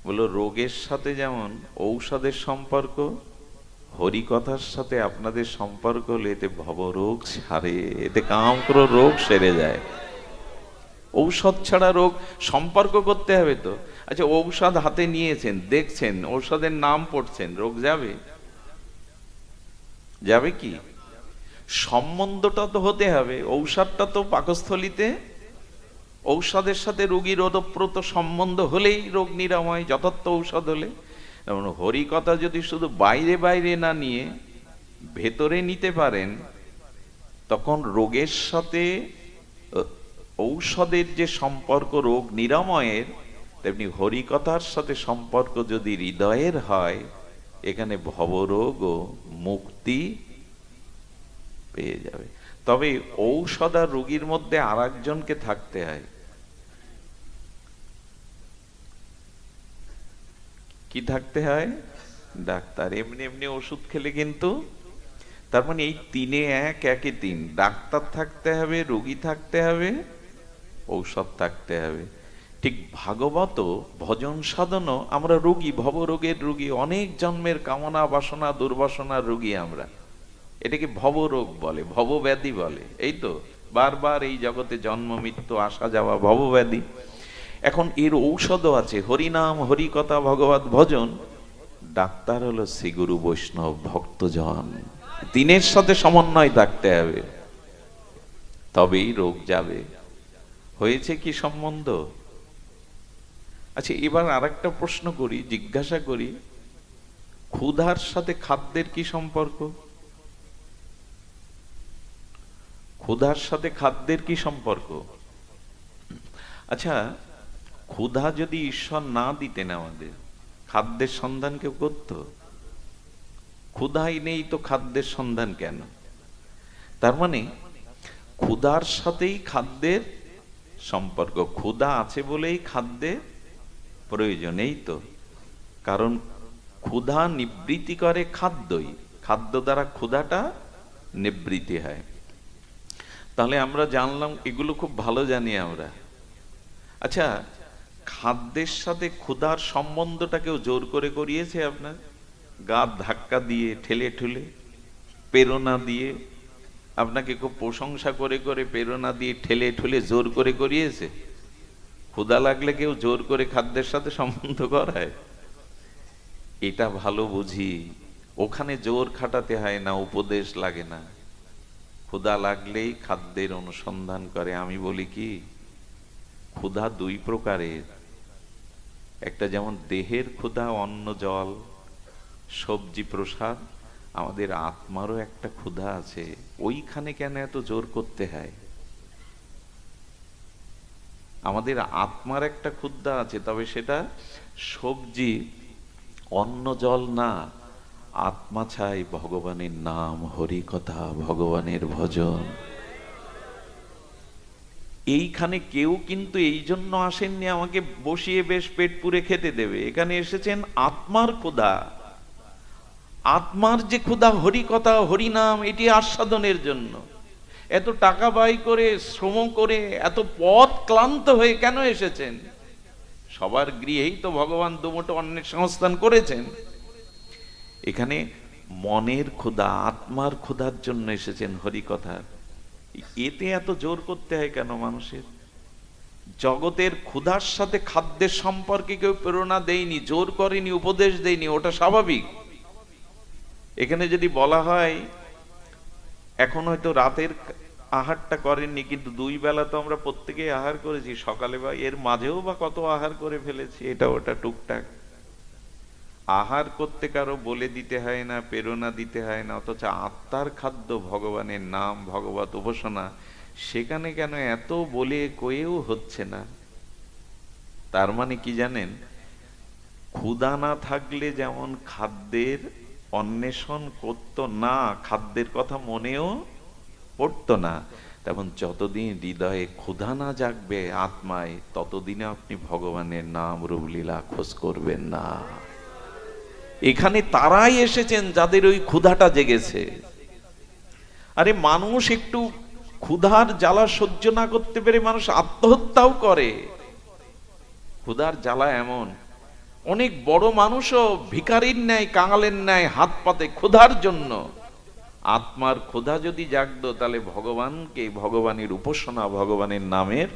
বলো, রোগের সাথে যেমন ঔষধের সম্পর্ক, হরি কথার সাথে আপনাদের সম্পর্ক হলে এতে ভবরোগ সারে, এতে কামক্রোধ রোগ সেরে যায়। ঔষধ ছাড়া রোগ, সম্পর্ক করতে হবে তো। আচ্ছা, ঔষধ হাতে নিয়েছেন, দেখছেন, ঔষধের নাম পড়ছেন, রোগ যাবে? যাবে কি? সম্বন্ধটা তো হতে হবে। ঔষধটা তো পাকস্থলিতে, ঔষধের সাথে রোগীর ওতপ্রোত সম্বন্ধ হলেই রোগ নিরাময়, যথার্থ ঔষধ হলে। যেমন হরি কথা যদি শুধু বাইরে বাইরে না নিয়ে ভেতরে নিতে পারেন, তখন রোগের সাথে ঔষধের যে সম্পর্ক রোগ নিরাময়ের, তেমনি হরিকথার সাথে সম্পর্ক যদি হৃদয়ের হয়, এখানে ভবরোগ ও মুক্তি পেয়ে যাবে। তবে ঔষধ আর রোগীর মধ্যে আর একজনকে থাকতে হয়। কি থাকতে হয়? ডাক্তার। এমনি এমনি ওষুধ খেলে কিন্তু, তার মানে এই তিনে এক, একে তিন। ডাক্তার থাকতে হবে, রোগী থাকতে হবে, ঔষধ থাকতে হবে। ঠিক ভাগবত ভজন সাধনও আমরা রোগী, ভবরোগের রোগী, অনেক জন্মের কামনা বাসনা দুর্বাসনার রোগী আমরা। এটাকে ভবরোগ বলে, ভবব্যাধি বলে। এই তো বারবার এই জগতে জন্ম মৃত্যু আসা যাওয়া ভবব্যাধি। এখন এর ঔষধও আছে, হরিনাম হরিকথা ভগবত ভজন। ডাক্তার হলো শ্রীগুরু বৈষ্ণব ভক্তজন, দিনের সাথে সমন্বয় থাকতে হবে, তবেই রোগ যাবে। হয়েছে কি সম্বন্ধ? আচ্ছা, এবার আরেকটা প্রশ্ন করি, জিজ্ঞাসা করি, ক্ষুধার সাথে খাদ্যের কি সম্পর্ক? ক্ষুধার সাথে খাদ্যের কি সম্পর্ক? আচ্ছা, ক্ষুধা যদি ঈশ্বর না দিতেন আমাদের, খাদ্যের সন্ধান কেউ করত? ক্ষুধাই নেই তো খাদ্যের সন্ধান কেন? তার মানে ক্ষুধার সাথেই খাদ্যের সম্পর্ক। ক্ষুধা আছে বলেই খাদ্যের প্রয়োজন, এই তো। কারণ ক্ষুধা নিবৃত্তি করে খাদ্যই, খাদ্য দ্বারা ক্ষুধাটা নিবৃত্তি হয়। তাহলে আমরা জানলাম, এগুলো খুব ভালো জানি আমরা। আচ্ছা, খাদ্যের সাথে ক্ষুধার সম্বন্ধটা কেউ জোর করে করিয়েছে আপনার? গা ধাক্কা দিয়ে, ঠেলে ঠুলে, প্রেরণা দিয়ে, আপনাকে খুব প্রশংসা করে করে প্রেরণা দিয়ে ঠেলে ঠুলে জোর করে করিয়েছে? ক্ষুধা লাগলে কেউ জোর করে খাদ্যের সাথে সম্বন্ধ করায়? এটা ভালো বুঝি, ওখানে জোর খাটাতে হয় না, উপদেশ লাগে না, ক্ষুধা লাগলেই খাদ্যের অনুসন্ধান করে। আমি বলি কি, ক্ষুধা দুই প্রকারের। একটা যেমন দেহের ক্ষুধা, অন্ন জল সবজি প্রসাদ, আমাদের আত্মারও একটা ক্ষুধা আছে। ওইখানে কেন এত জোর করতে হয়? আমাদের আত্মার একটা ক্ষুধা আছে, তবে সেটা সবজি অন্ন জল না। আত্মা চাই ভগবানের নাম হরি কথা, ভগবানের ভজন। এইখানে কেউ কিন্তু এই জন্য আসেননি আমাকে বসিয়ে বেশ পেট পুরে খেতে দেবে। এখানে এসেছেন আত্মার ক্ষুধা। আত্মার যে ক্ষুধা, হরি কথা হরিনাম, এটি আস্বাদনের জন্য। এত টাকা ব্যয় করে, শ্রম করে, এত পথ ক্লান্ত হয়ে কেন এসেছেন? সবার গৃহেই তো ভগবান দুমুঠো অন্নের সংস্থান করেছেন। এখানে মনের ক্ষুধা, আত্মার ক্ষুধার জন্য এসেছেন হরি কথা। এতে এত জোর করতে হয় কেন মানুষের? জগতের ক্ষুধার সাথে খাদ্যের সম্পর্কে কেউ প্রেরণা দেয়নি, জোর করেনি, উপদেশ দেয়নি, ওটা স্বাভাবিক। এখানে যদি বলা হয়, এখন হয়তো রাতের আহারটা করেননি, কিন্তু দুই বেলা তো আমরা প্রত্যেকেই আহার করেছি, সকালে বা এর মাঝেও বা কত আহার করে ফেলেছি, এটা ওটা টুকটাক। আহার করতে কারো বলে দিতে হয় না, প্রেরণা দিতে হয় না, অথচ আত্মার খাদ্য ভগবানের নাম ভগবত উপাসনা, সেখানে কেন এত বলে কয়েও হচ্ছে না? তার মানে কি জানেন, ক্ষুধা না থাকলে যেমন খাদ্যের অন্বেষণ করতো না, খাদ্যের কথা মনেও পড়তো না, তেমন যতদিন হৃদয়ে ক্ষুধা না জাগবে আত্মায়, ততদিনে আপনি ভগবানের নাম রূপ লীলা খোঁজ করবেন না। এখানে তারাই এসেছেন যাদের ওই ক্ষুধাটা জেগেছে। আরে মানুষ একটু ক্ষুধার জ্বালা সহ্য না করতে পেরে মানুষ আত্মহত্যাও করে। ক্ষুধার জ্বালা এমন, অনেক বড় মানুষও ভিখারির ন্যায়, কাঙালের ন্যায় হাত পাতে ক্ষুধার জন্য। আত্মার ক্ষুধা যদি জাগতো, তাহলে ভগবানকে, ভগবানের উপাসনা, ভগবানের নামের,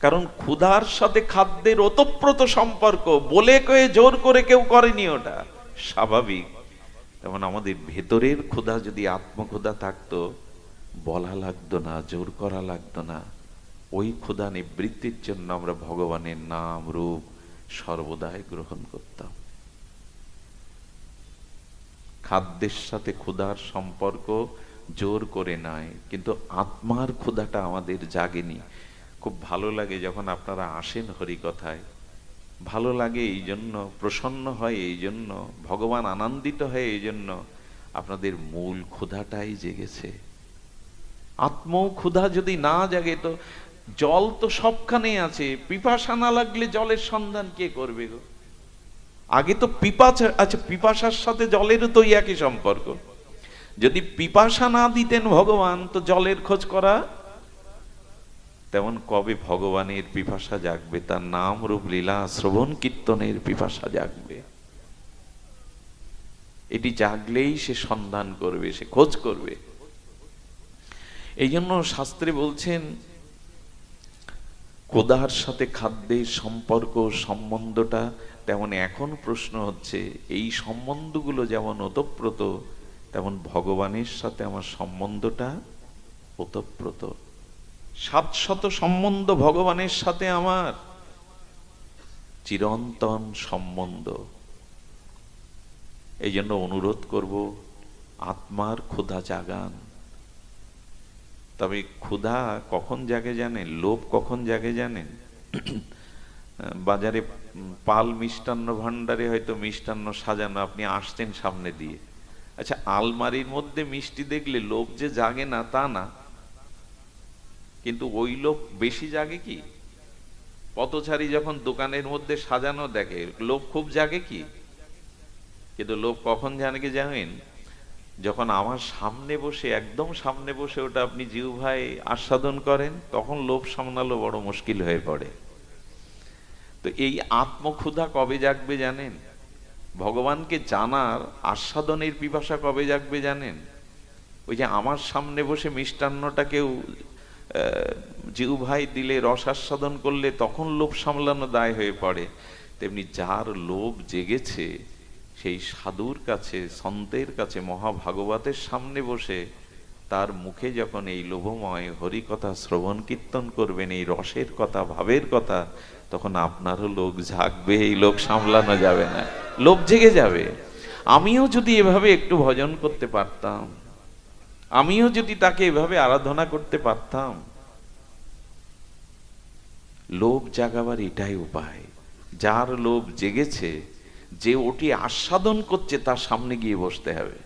কারণ ক্ষুধার সাথে খাদ্যের ওতপ্রোত সম্পর্ক, বলে কয়ে জোর করে কেউ করেনি, ওটা স্বাভাবিক। তেমন আমাদের ভেতরের ক্ষুধা যদি আত্মক্ষুধা থাকতো, বলা লাগতো না, জোর করা লাগতো না। ওই ক্ষুধা নিবৃত্তির জন্য আমরা ভগবানের নাম রূপ সর্বদাই গ্রহণ করতাম। খাদ্যের সাথে ক্ষুধার সম্পর্ক জোর করে নয়, কিন্তু আত্মার ক্ষুধাটা আমাদের জাগেনি। খুব ভালো লাগে যখন আপনারা আসেন হরিকথায়, ভালো লাগে এই জন্য, প্রসন্ন হয় এই জন্য, ভগবান আনন্দিত হয় এই জন্য, আপনাদের মূল ক্ষুধাটাই জেগেছে। আত্ম ক্ষুধা যদি না জাগে, তো জল তো সবখানেই আছে, পিপাসা না লাগলে জলের সন্ধান কে করবে গো? আগে তো পিপাসা, আচ্ছা পিপাসার সাথে জলেরও তো একই সম্পর্ক। যদি পিপাসা না দিতেন ভগবান, তো জলের খোঁজ করা তেমন কবে ভগবানের পিপাসা জাগবে, তার নাম রূপ লীলা শ্রবণ কীর্তনের পিপাসা জাগবে। এটি জাগলেই সে সন্ধান করবে, সে খোঁজ করবে। এই জন্য শাস্ত্রে বলছেন ক্ষুধার সাথে খাদ্যের সম্পর্ক সম্বন্ধটা তেমন এখন প্রশ্ন হচ্ছে, এই সম্বন্ধগুলো যেমন ওতপ্রোত তেমন ভগবানের সাথে আমার সম্বন্ধটা ওতপ্রোত। 700 সম্বন্ধ ভগবানের সাথে আমার, চিরন্তন সম্বন্ধ। এই জন্য অনুরোধ করব, আত্মার ক্ষুধা জাগান। তবে ক্ষুধা কখন জাগে জানেন, লোভ কখন জাগে জানেন? বাজারে পাল মিষ্টান্ন ভান্ডারে হয়তো মিষ্টান্ন সাজানো, আপনি আসছেন সামনে দিয়ে, আচ্ছা আলমারির মধ্যে মিষ্টি দেখলে লোভ যে জাগে না তা না, কিন্তু ওই লোভ বেশি জাগে কি? পথচারী যখন দোকানের মধ্যে সাজানো দেখে লোভ খুব জাগে কি? কিন্তু লোভ কখন জাগে জানেন? যখন আমার সামনে বসে, একদম সামনে বসে ওটা আপনি জিহ্বায় আস্বাদন করেন, তখন লোভ সামলানো বড় মুশকিল হয়ে পড়ে। তো এই আত্মক্ষুধা কবে জাগবে জানেন? ভগবানকে জানার আস্বাদনের পিপাসা কবে জাগবে জানেন? ওই যে আমার সামনে বসে মিষ্টান্নটা কেউ জিহ্বায় দিলে, রস আস্বাদন করলে তখন লোভ সামলানো দায় হয়ে পড়ে। তেমনি যার লোভ জেগেছে সেই সাধুর কাছে, সন্তের কাছে, মহাভাগবতের সামনে বসে তার মুখে যখন এই লোভময় হরি কথা শ্রবণ কীর্তন করবেন, এই রসের কথা, ভাবের কথা, তখন আপনারও লোভ জাগবে, এই লোভ সামলানো যাবে না, লোভ জেগে যাবে। আমিও যদি এভাবে একটু ভজন করতে পারতাম, আমিও যদি তাকে এভাবে আরাধনা করতে পারতাম। লোভ জাগাবার এটাই উপায়। যার লোভ জেগেছে, যে ওটি আস্বাদন করছে, তার সামনে গিয়ে বসতে হবে।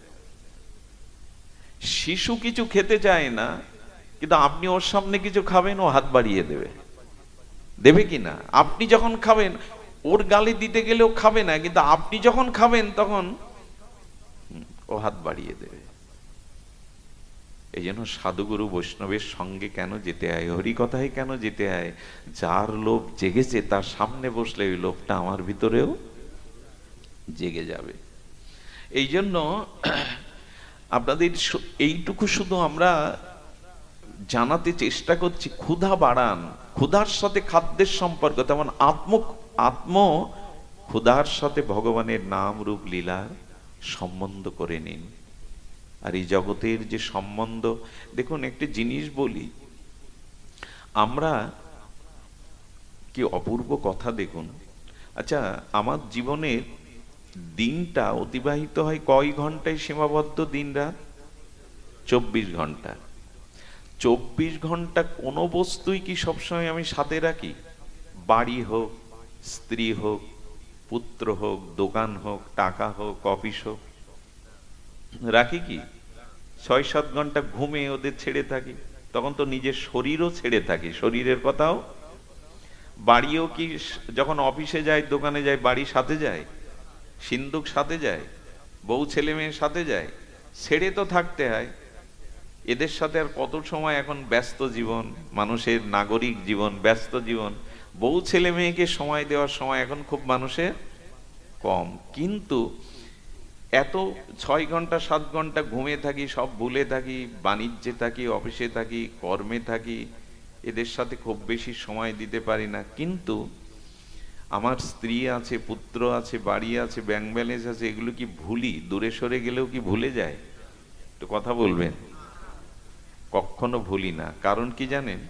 শিশু কিছু খেতে চায় না, কিন্তু আপনি ওর সামনে কিছু খাবেন, ও হাত বাড়িয়ে দেবে, দেবে কিনা? আপনি যখন খাবেন, ওর গালে দিতে গেলেও খাবে না, কিন্তু আপনি যখন খাবেন তখন ও হাত বাড়িয়ে দেবে। এই জন্য সাধুগুরু বৈষ্ণবের সঙ্গে কেন যেতে হয়, হরি কথায় কেন যেতে হয়? যার লোভ জেগেছে তার সামনে বসলে ওই লোভটা আমার ভিতরেও জেগে যাবে। এই জন্য আপনাদের এইটুকু শুধু আমরা জানাতে চেষ্টা করছি, ক্ষুধা বাড়ান, ক্ষুধার সাথে খাদ্যের সম্পর্ক, তেমন আত্ম ক্ষুধার সাথে ভগবানের নাম রূপ লীলার সম্বন্ধ করে নিন। আর এই জগতের যে সম্বন্ধ, দেখুন একটি জিনিস বলি, আমরা কি অপূর্ব কথা দেখুন। আচ্ছা, আমার জীবনের দিনটা অতিবাহিত হয় কয় ঘন্টায় সীমাবদ্ধ? দিন রাত 24 ঘন্টা। 24 ঘন্টা কোনো বস্তুই কি সবসময় আমি সাথে রাখি? বাড়ি হোক, স্ত্রী হোক, পুত্র হোক, দোকান হোক, টাকা হোক, অফিস হোক, রাখি কি? 6-7 ঘন্টা ঘুমে ওদের ছেড়ে থাকি, তখন তো নিজের শরীরও ছেড়ে থাকি, শরীরের কথাও। বাড়িও কি যখন অফিসে যায়, দোকানে যায়, বাড়ির সাথে যায়, সিন্দুক সাথে যায়, বউ ছেলে মেয়ের সাথে যায়, ছেড়ে তো থাকতে হয়। এদের সাথে আর কত সময়, এখন ব্যস্ত জীবন, মানুষের নাগরিক জীবন, ব্যস্ত জীবন, বউ ছেলে মেয়েকে সময় দেওয়ার সময় এখন খুব মানুষের কম। কিন্তু এত 6 ঘন্টা 7 ঘন্টা ঘুমিয়ে থাকি, সব ভুলে থাকি, বাণিজ্যে থাকি, অফিসে থাকি, কর্মে থাকি, এদের সাথে খুব বেশি সময় দিতে পারি না। কিন্তু আমার স্ত্রী আছে, পুত্র আছে, বাড়ি আছে, ব্যাংক ব্যালেন্স আছে, এগুলো কি ভুলি? দূরে সরে গেলেও কি ভুলে যায়? তো কথা বলবেন। কখনো ভুলি না। কারণ কি জানেন?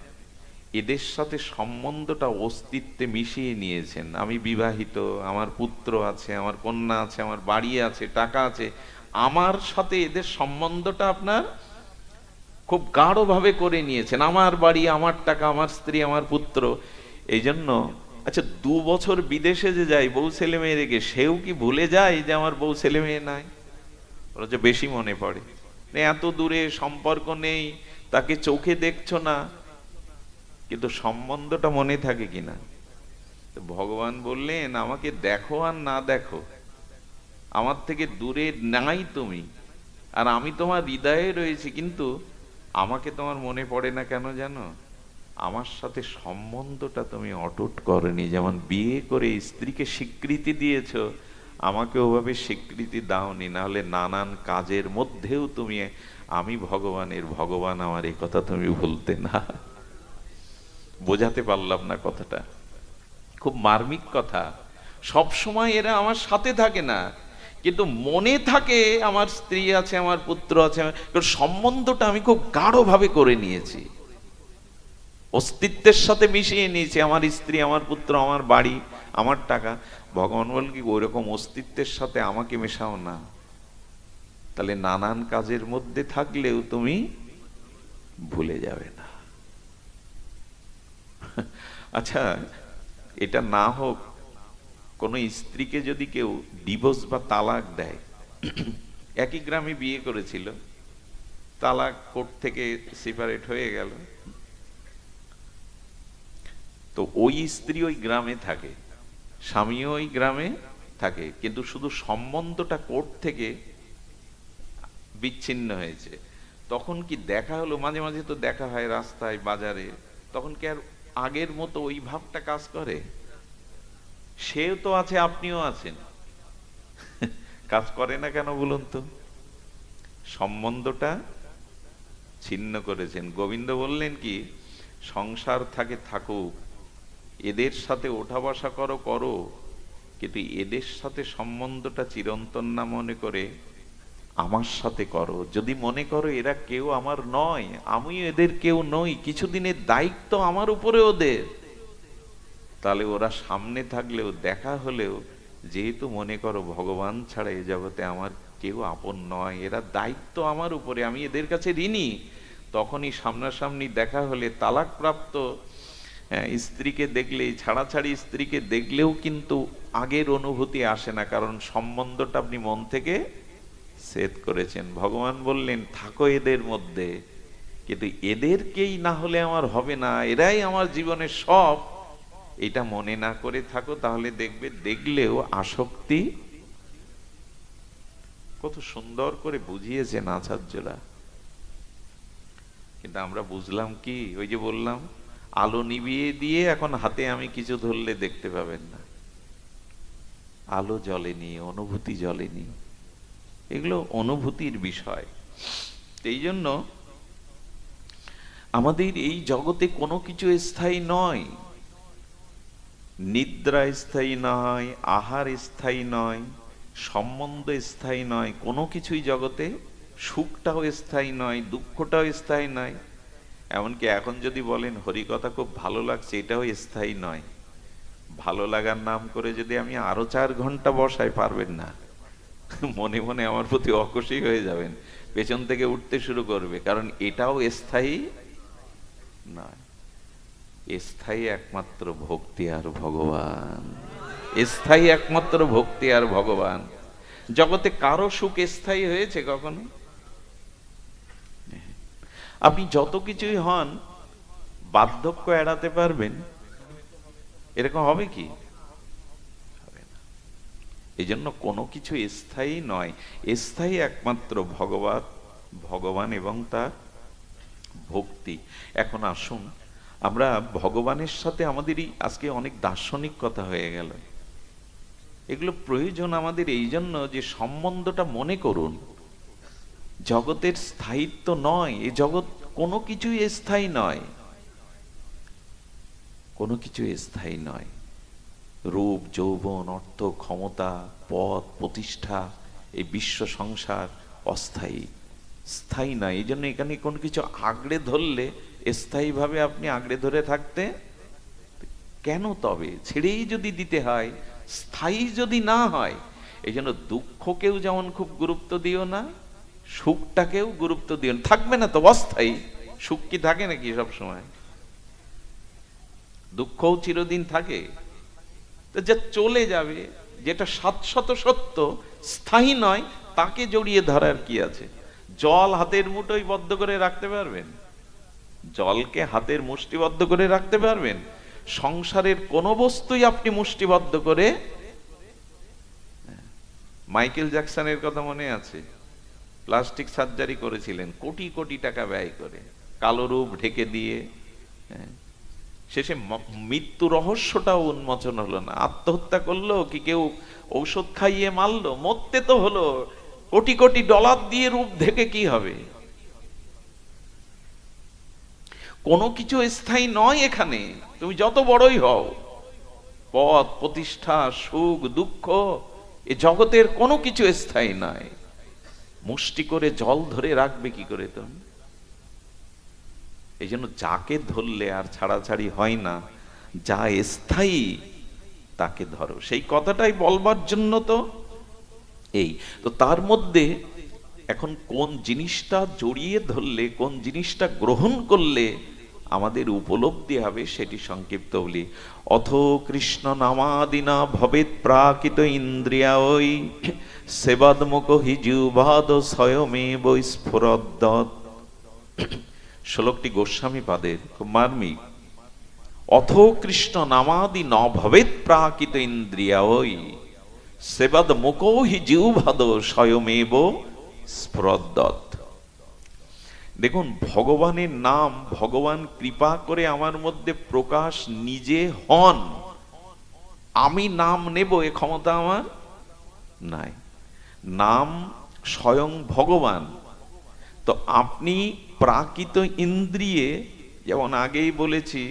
এদের সাথে সম্বন্ধটা অস্তিত্বে মিশিয়ে নিয়েছেন। আমি বিবাহিত, আমার পুত্র আছে, আমার কন্যা আছে, আমার বাড়ি আছে, টাকা আছে, আমার সাথে এদের সম্বন্ধটা আপনার খুব গাঢ়ভাবে করে নিয়েছেন। আমার বাড়ি, আমার টাকা, আমার স্ত্রী, আমার পুত্র। এই জন্য আচ্ছা, 2 বছর বিদেশে যে যাই বউ ছেলে মেয়ে রেখে, সেও কি ভুলে যায় যে আমার বউ ছেলে মেয়ে নাই? ওরা যে বেশি মনে পড়ে। এত দূরে সম্পর্ক নেই, তাকে চোখে দেখছো না, কিন্তু সম্বন্ধটা মনে থাকে কিনা? তো ভগবান বললেন, আমাকে দেখো আর না দেখো, আমার থেকে দূরে নাই তুমি, আর আমি তোমার হৃদয়ে রয়েছি, কিন্তু আমাকে তোমার মনে পড়ে না কেন জানো? আমার সাথে সম্বন্ধটা তুমি অটুট করনি। যেমন বিয়ে করে স্ত্রীকে স্বীকৃতি দিয়েছো, আমাকে ওভাবে স্বীকৃতি দাওনি, নাহলে নানান কাজের মধ্যেও তুমি আমি ভগবানের, ভগবান আমার, এই কথা তুমি ভুলতে না। বোঝাতে পারলাম না কথাটা? খুব মার্মিক কথা। সব সময় এরা আমার সাথে থাকে না, কিন্তু মনে থাকে আমার স্ত্রী আছে, আমার পুত্র আছে, সম্বন্ধটা আমি খুব গাঢ়ভাবে করে নিয়েছি, অস্তিত্বের সাথে মিশিয়ে নিয়েছি। আমার স্ত্রী, আমার পুত্র, আমার বাড়ি, আমার টাকা। ভগবান বল কি ওই রকম অস্তিত্বের সাথে আমাকে মেশাও না, তাহলে নানান কাজের মধ্যে থাকলেও তুমি ভুলে যাবে না। আচ্ছা, এটা না হোক, কোন স্ত্রীকে যদি কেউ ডিভোর্স বা তালাক দেয়, একই গ্রামে বিয়ে করেছিল, তালাক কোর্ট থেকে সেপারেট হয়ে গেল, তো ওই স্ত্রী ওই গ্রামে থাকে, স্বামীও ওই গ্রামে থাকে, কিন্তু শুধু সম্বন্ধটা কোর্ট থেকে বিচ্ছিন্ন হয়েছে। তখন কি দেখা হলো, মাঝে মাঝে তো দেখা হয় রাস্তায়, বাজারে, তখন কি আর আগের মতো ওই ভাবটা কাজ করে? সেও তো আছে, আপনিও আছেন, কাজ করে না কেন বলুন তো? সম্বন্ধটা ছিন্ন করেছেন। গোবিন্দ বললেন কি, সংসার থাকে থাকুক, এদের সাথে ওঠা বসা করো করো, কিন্তু এদের সাথে সম্বন্ধটা চিরন্তন না মনে করে আমার সাথে করো। যদি মনে করো এরা কেউ আমার নয়, আমিও এদের কেউ নই, কিছুদিনের দায়িত্ব আমার উপরে ওদের, তাহলে ওরা সামনে থাকলেও, দেখা হলেও, যেহেতু মনে করো ভগবান ছাড়া এই জগতে আমার কেউ আপন নয়, এরা দায়িত্ব আমার উপরে, আমি এদের কাছে ঋণী, তখনই সামনাসামনি দেখা হলে তালাকপ্রাপ্ত স্ত্রীকে দেখলেই, ছাড়াছাড়ি স্ত্রীকে দেখলেও কিন্তু আগের অনুভূতি আসে না, কারণ সম্বন্ধটা আপনি মন থেকে সেট করেছেন। ভগবান বললেন থাকো এদের মধ্যে, কিন্তু এদেরকেই না হলে আমার হবে না, এরাই আমার জীবনের সব, এটা মনে না করে থাকো, তাহলে দেখবে দেখলেও আসক্তি। কত সুন্দর করে বুঝিয়েছেন আচার্যরা, কিন্তু আমরা বুঝলাম কি? ওই যে বললাম, আলো নিভিয়ে দিয়ে এখন হাতে আমি কিছু ধরলে দেখতে পাবেন না, আলো জ্বলেনি, অনুভূতি জ্বলেনি। এগুলো অনুভূতির বিষয়। এই জন্য আমাদের এই জগতে কোনো কিছু স্থায়ী নয়। নিদ্রা স্থায়ী নয়, আহার স্থায়ী নয়, সম্বন্ধ স্থায়ী নয়, কোনো কিছুই জগতে, সুখটাও স্থায়ী নয়, দুঃখটাও স্থায়ী নয়। এমনকি এখন যদি বলেন হরিকথা খুব ভালো লাগছে, এটাও স্থায়ী নয়। ভালো লাগার নাম করে যদি আমি আরো 4 ঘন্টা বসাই, পারবেন না, মনে মনে আমার প্রতি অখুশি হয়ে যাবেন, পেছন থেকে উঠতে শুরু করবে, কারণ এটাও স্থায়ী নয়। স্থায়ী একমাত্র ভক্তি আর ভগবান, স্থায়ী একমাত্র ভক্তি আর ভগবান। জগতে কারো সুখ স্থায়ী হয়েছে কখনো? আপনি যত কিছুই হন, বার্ধক্য এড়াতে পারবেন এরকম হবে কি? হবে না। এই জন্য কোনো কিছু স্থায়ী নয়, স্থায়ী একমাত্র ভগবান এবং তার ভক্তি। এখন আসুন, আমরা ভগবানের সাথে আমাদেরই আজকে অনেক দার্শনিক কথা হয়ে গেল, এগুলো প্রয়োজন আমাদের এই জন্য যে সম্বন্ধটা মনে করুন, জগতের স্থায়িত্ব নয়, এই জগৎ কোনো কিছুই স্থায়ী নয়, কোনো কিছু স্থায়ী নয়। রূপ, যৌবন, অর্থ, ক্ষমতা, পদ, প্রতিষ্ঠা, এই বিশ্ব সংসার অস্থায়ী, স্থায়ী নয়। এই জন্য এখানে কোনো কিছু আঁকড়ে ধরলে, স্থায়ীভাবে আপনি আঁকড়ে ধরে থাকতে কেন? তবে ছেড়েই যদি দিতে হয়, স্থায়ী যদি না হয়। এই জন্য দুঃখকেও যেমন খুব গুরুত্ব দিও না, সুখটাকেও গুরুত্ব দিও না। থাকবে না তো অস্থায়ী, সুখ কি থাকে নাকি সব সময়? দুঃখও চিরদিন থাকে, তো যা চলে যাবে, যেটা শাশ্বত সত্য, স্থায়ী নয়, তাকে জড়িয়ে ধরার কি আছে? জল হাতের মুঠোয় বদ্ধ করে রাখতে পারবেন? জলকে হাতের মুষ্টিবদ্ধ করে রাখতে পারবেন? সংসারের কোন বস্তুই আপনি মুষ্টিবদ্ধ করে। মাইকেল জ্যাকসনের কথা মনে আছে? প্লাস্টিক সার্জারি করেছিলেন কোটি কোটি টাকা ব্যয় করে, কালো রূপ ঢেকে দিয়ে, শেষে মৃত্যু রহস্যটাও উন্মোচন হলো না। আত্মহত্যা করলো কি কেউ ঔষধ খাইয়ে মারলো? মরতে তো হলো। কোটি কোটি ডলার দিয়ে রূপ ঢেকে কি হবে? কোনো কিছু স্থায়ী নয় এখানে, তুমি যত বড়ই হও। পদ, প্রতিষ্ঠা, সুখ, দুঃখ, এ জগতের কোনো কিছু স্থায়ী নয়। মুষ্টি করে জল ধরে রাখবে কি করে তুমি? এই জন্য যাকে ধরলে আর ছাড়াছাড়ি হয় না, যা স্থায়ী তাকে ধরো। সেই কথাটাই বলবার জন্য তো এই তো। তার মধ্যে এখন কোন জিনিসটা জড়িয়ে ধরলে, কোন জিনিসটা গ্রহণ করলে আমাদের উপলব্ধি হবে, সেটি সংক্ষিপ্ত বলি। অথ কৃষ্ণ নামাদিনা ভবেৎ প্রাকৃত ইন্দ্রিয়ায় সেবাদমুখ হি জিহ্বাদ স্বয়মেব স্ফুরদ্যৎ। শ্লোকটি গোস্বামী পাদের, খুব মার্মিক। অথ কৃষ্ণ নামাদি ন ভবেৎ প্রাকৃত ইন্দ্রিয়ায় সেবাদমুখ হি জিহ্বাদ স্বয়মেব স্ফুরদ্যৎ। দেখুন, ভগবানের নাম, ভগবান কৃপা করে আমার মধ্যে প্রকাশ নিজে হন। আমি নাম নেব এ ক্ষমতা আমার নাই। নাম স্বয়ং ভগবান। তো আপনি প্রাকৃত ইন্দ্রিয়ে, যেমন আগেই বলেছি,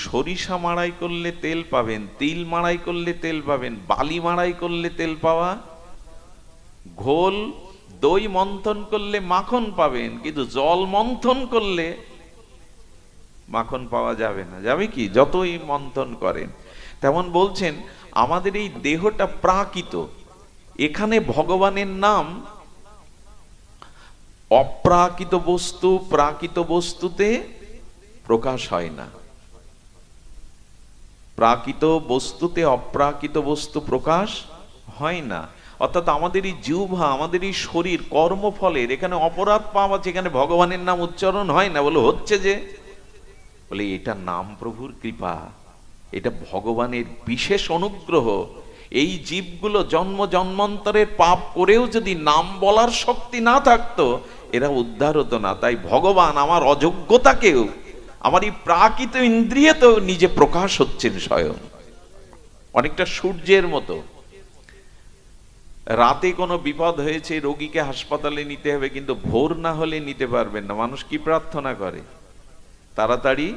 সরিষা মাড়াই করলে তেল পাবেন, তিল মাড়াই করলে তেল পাবেন, বালি মাড়াই করলে তেল পাওয়া, ঘোল দই মন্থন করলে মাখন পাবেন, কিন্তু জল মন্থন করলে মাখন পাওয়া যাবে না। যাবে কি? যতই মন্থন করেন। তেমন বলছেন আমাদের এই দেহটা প্রাকৃত। এখানে ভগবানের নাম অপ্রাকৃত বস্তু প্রাকৃত বস্তুতে প্রকাশ হয় না। প্রাকৃত বস্তুতে অপ্রাকৃত বস্তু প্রকাশ হয় না। অর্থাৎ আমাদের এই জিহ্বা, আমাদের এই শরীর কর্মফলের এখানে অপরাধ পাওয়া, যেখানে ভগবানের নাম উচ্চারণ হয় না। বলে হচ্ছে যে, বলে এটা নাম প্রভুর কৃপা, এটা ভগবানের বিশেষ অনুগ্রহ। এই জীবগুলো জন্ম জন্মান্তরের পাপ করেও যদি নাম বলার শক্তি না থাকতো, এরা উদ্ধার হতো না। তাই ভগবান আমার অযোগ্যতাকেও, আমার এই প্রাকৃত ইন্দ্রিয়তেও নিজে প্রকাশ হচ্ছেন স্বয়ং। অনেকটা সূর্যের মতো। রাতে কোনো বিপদ হয়েছে, রোগীকে হাসপাতালে নিতে হবে, কিন্তু ভোর না হলে নিতে পারবেন না। মানুষ কি প্রার্থনা করে? তাড়াতাড়ি।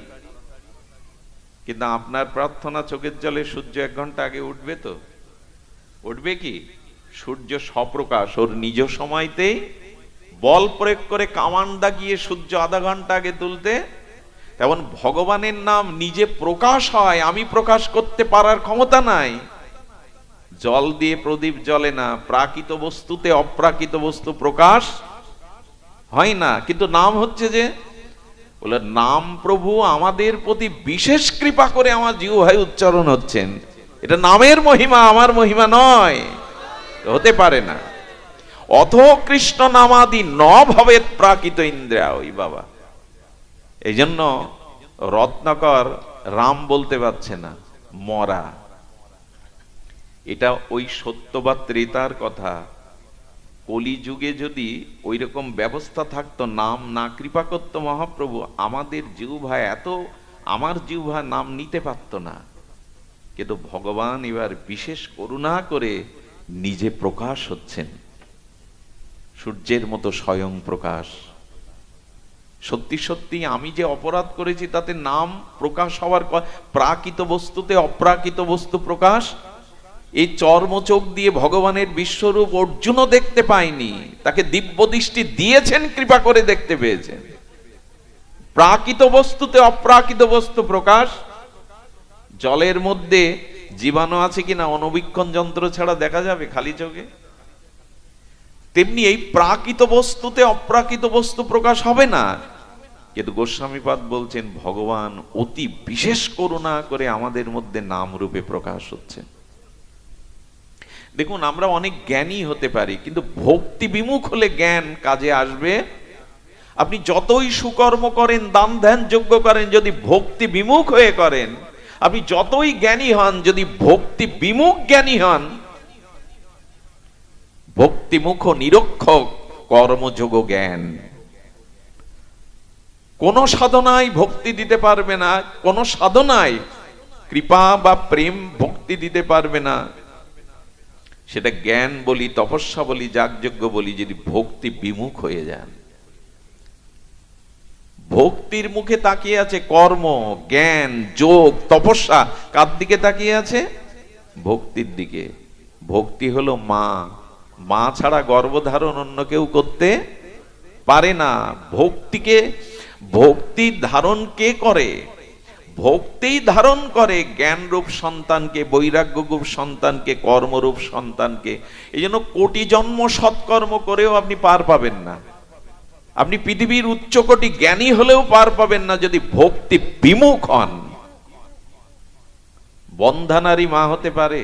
কিন্তু আপনার প্রার্থনা চোখের জলে সূর্য 1 ঘন্টা আগে উঠবে তো? উঠবে কি? সূর্য স্বপ্রকাশ, ওর নিজ সময়তেই বল প্রয়োগ করে কামান দাগিয়ে সূর্য আধা ঘন্টা আগে তুলতে। তেমন ভগবানের নাম নিজে প্রকাশ হয়, আমি প্রকাশ করতে পারার ক্ষমতা নাই। জল দিয়ে প্রদীপ জ্বলে না। প্রাকৃত বস্তুতে অপ্রাকৃত বস্তু প্রকাশ হয় না। কিন্তু নাম হচ্ছে যে, বলে নাম প্রভু আমাদের প্রতি বিশেষ কৃপা করে আমার জিহ্বায় উচ্চারণ হচ্ছেন। এটা নামের মহিমা, আমার মহিমা নয়, হতে পারে না। অথ কৃষ্ণ নামাদি ন ভবেৎ প্রাকৃত ইন্দ্রিয়ায়। বাবা, এই জন্য রত্নাকর রাম বলতে পারছে না, মরা। এটা ওই সত্যবাদ ত্রেতার কথা। কলিযুগে যদি ওই রকম ব্যবস্থা থাকতো, নাম না কৃপা করতো মহাপ্রভু, আমাদের জিহ্বায় এত, আমার জিহ্বা নাম নিতে পারতো না। কিন্তু ভগবান এবার বিশেষ করুণা করে নিজে প্রকাশ হচ্ছেন, সূর্যের মতো স্বয়ং প্রকাশ। সত্যি সত্যি আমি যে অপরাধ করেছি তাতে নাম প্রকাশ হওয়ার, প্রাকৃত বস্তুতে অপ্রাকৃত বস্তু প্রকাশ। এই চর্ম চোখ দিয়ে ভগবানের বিশ্বরূপ অর্জুনও দেখতে পায়নি, তাকে দিব্য দৃষ্টি দিয়েছেন, কৃপা করে দেখতে পেয়েছেন। প্রাকৃত বস্তুতে অপ্রাকৃত বস্তু প্রকাশ। জলের মধ্যে জীবাণু আছে কিনা অণুবীক্ষণ যন্ত্র ছাড়া দেখা যাবে খালি চোখে? তেমনি এই প্রাকৃত বস্তুতে অপ্রাকৃত বস্তু প্রকাশ হবে না। কিন্তু গোস্বামীপাদ বলছেন ভগবান অতি বিশেষ করুণা করে আমাদের মধ্যে নাম রূপে প্রকাশ হচ্ছে। দেখুন, আমরা অনেক জ্ঞানী হতে পারি, কিন্তু ভক্তি বিমুখ হলে জ্ঞান কাজে আসবে। আপনি যতই সুকর্ম করেন, দান ধ্যান যজ্ঞ করেন, যদি ভক্তি বিমুখ হয়ে করেন, আপনি যতই জ্ঞানী হন, যদি ভক্তি বিমুখ জ্ঞানী হন, ভক্তিমুখ নিরক্ষক কর্মযোগ জ্ঞান, কোন সাধনায় ভক্তি দিতে পারবে না, কোন সাধনায় কৃপা বা প্রেম ভক্তি দিতে পারবে না। সেটা জ্ঞান বলি, তপস্যা বলি, যাগযজ্ঞ বলি, যদি ভক্তি বিমুখ হয়ে যান। ভক্তির মুখে তাকিয়ে আছে কর্ম, জ্ঞান, যোগ, তপস্যা। কার দিকে তাকিয়ে আছে? ভক্তির দিকে। ভক্তি হলো মা, মা ছাড়া গর্ভধারণ অন্য কেউ করতে পারে না। ভক্তিকে, ভক্তি ধারণ কে করে? ভক্তি ধারণ করে জ্ঞানরূপ সন্তানকে, বৈরাগ্যরূপ সন্তানকে, কর্মরূপ সন্তানকে। এই জন্য কোটি জন্ম সৎকর্ম করেও আপনি পার পাবেন না। আপনি পৃথিবীর উচ্চকোটি জ্ঞানী হলেও পার পাবেন না যদি ভক্তি বিমুখ হন। বন্ধানারী মা হতে পারে,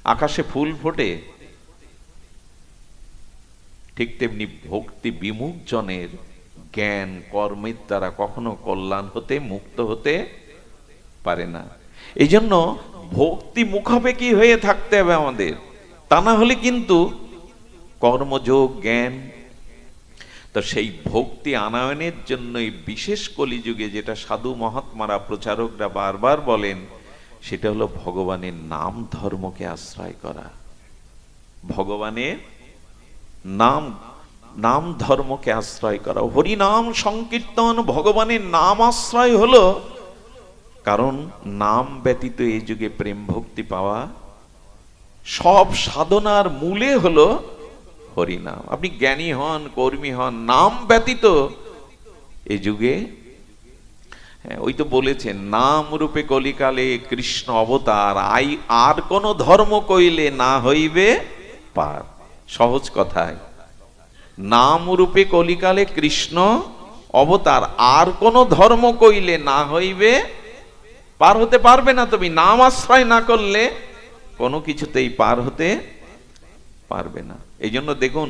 আকাশে ফুল ফোটে, ঠিক তেমনি ভক্তি বিমুখ জনের জ্ঞান কর্মের দ্বারা কখনো কল্যাণ হতে, মুক্ত হতে পারে না। এই জন্য ভক্তি মুখাপেক্ষী হয়ে থাকতে হবে আমাদের, তা না হলে কিন্তু কর্মযোগ, জ্ঞান। তো সেই ভক্তি আনয়নের জন্যই বিশেষ কলিযুগে যেটা সাধু মহাত্মারা, প্রচারকরা বারবার বলেন, সেটা হলো ভগবানের নাম ধর্মকে আশ্রয় করা। ভগবানের নাম, নাম ধর্মকে আশ্রয় করা, হরি নাম সংকীর্তন, ভগবানের নাম আশ্রয় হলো। কারণ নাম ব্যতীত এই যুগে প্রেম ভক্তি পাওয়া, সব সাধনার মূলে হলো হরিনাম। আপনি জ্ঞানী হন, কর্মী হন, নাম ব্যতীত এই যুগে, ওই তো বলেছেন, নাম রূপে কলিকালে কৃষ্ণ অবতার, আর কোন ধর্ম কইলে না হইবে পার। সহজ কথায়, নাম রূপে কলিকালে কৃষ্ণ অবতার, আর কোন ধর্ম কইলে না হইবে পার। হতে পারবে না তুমি নাম আশ্রয় না করলে, কোনো কিছুতেই পার হতে পারবে না। এই জন্য দেখুন,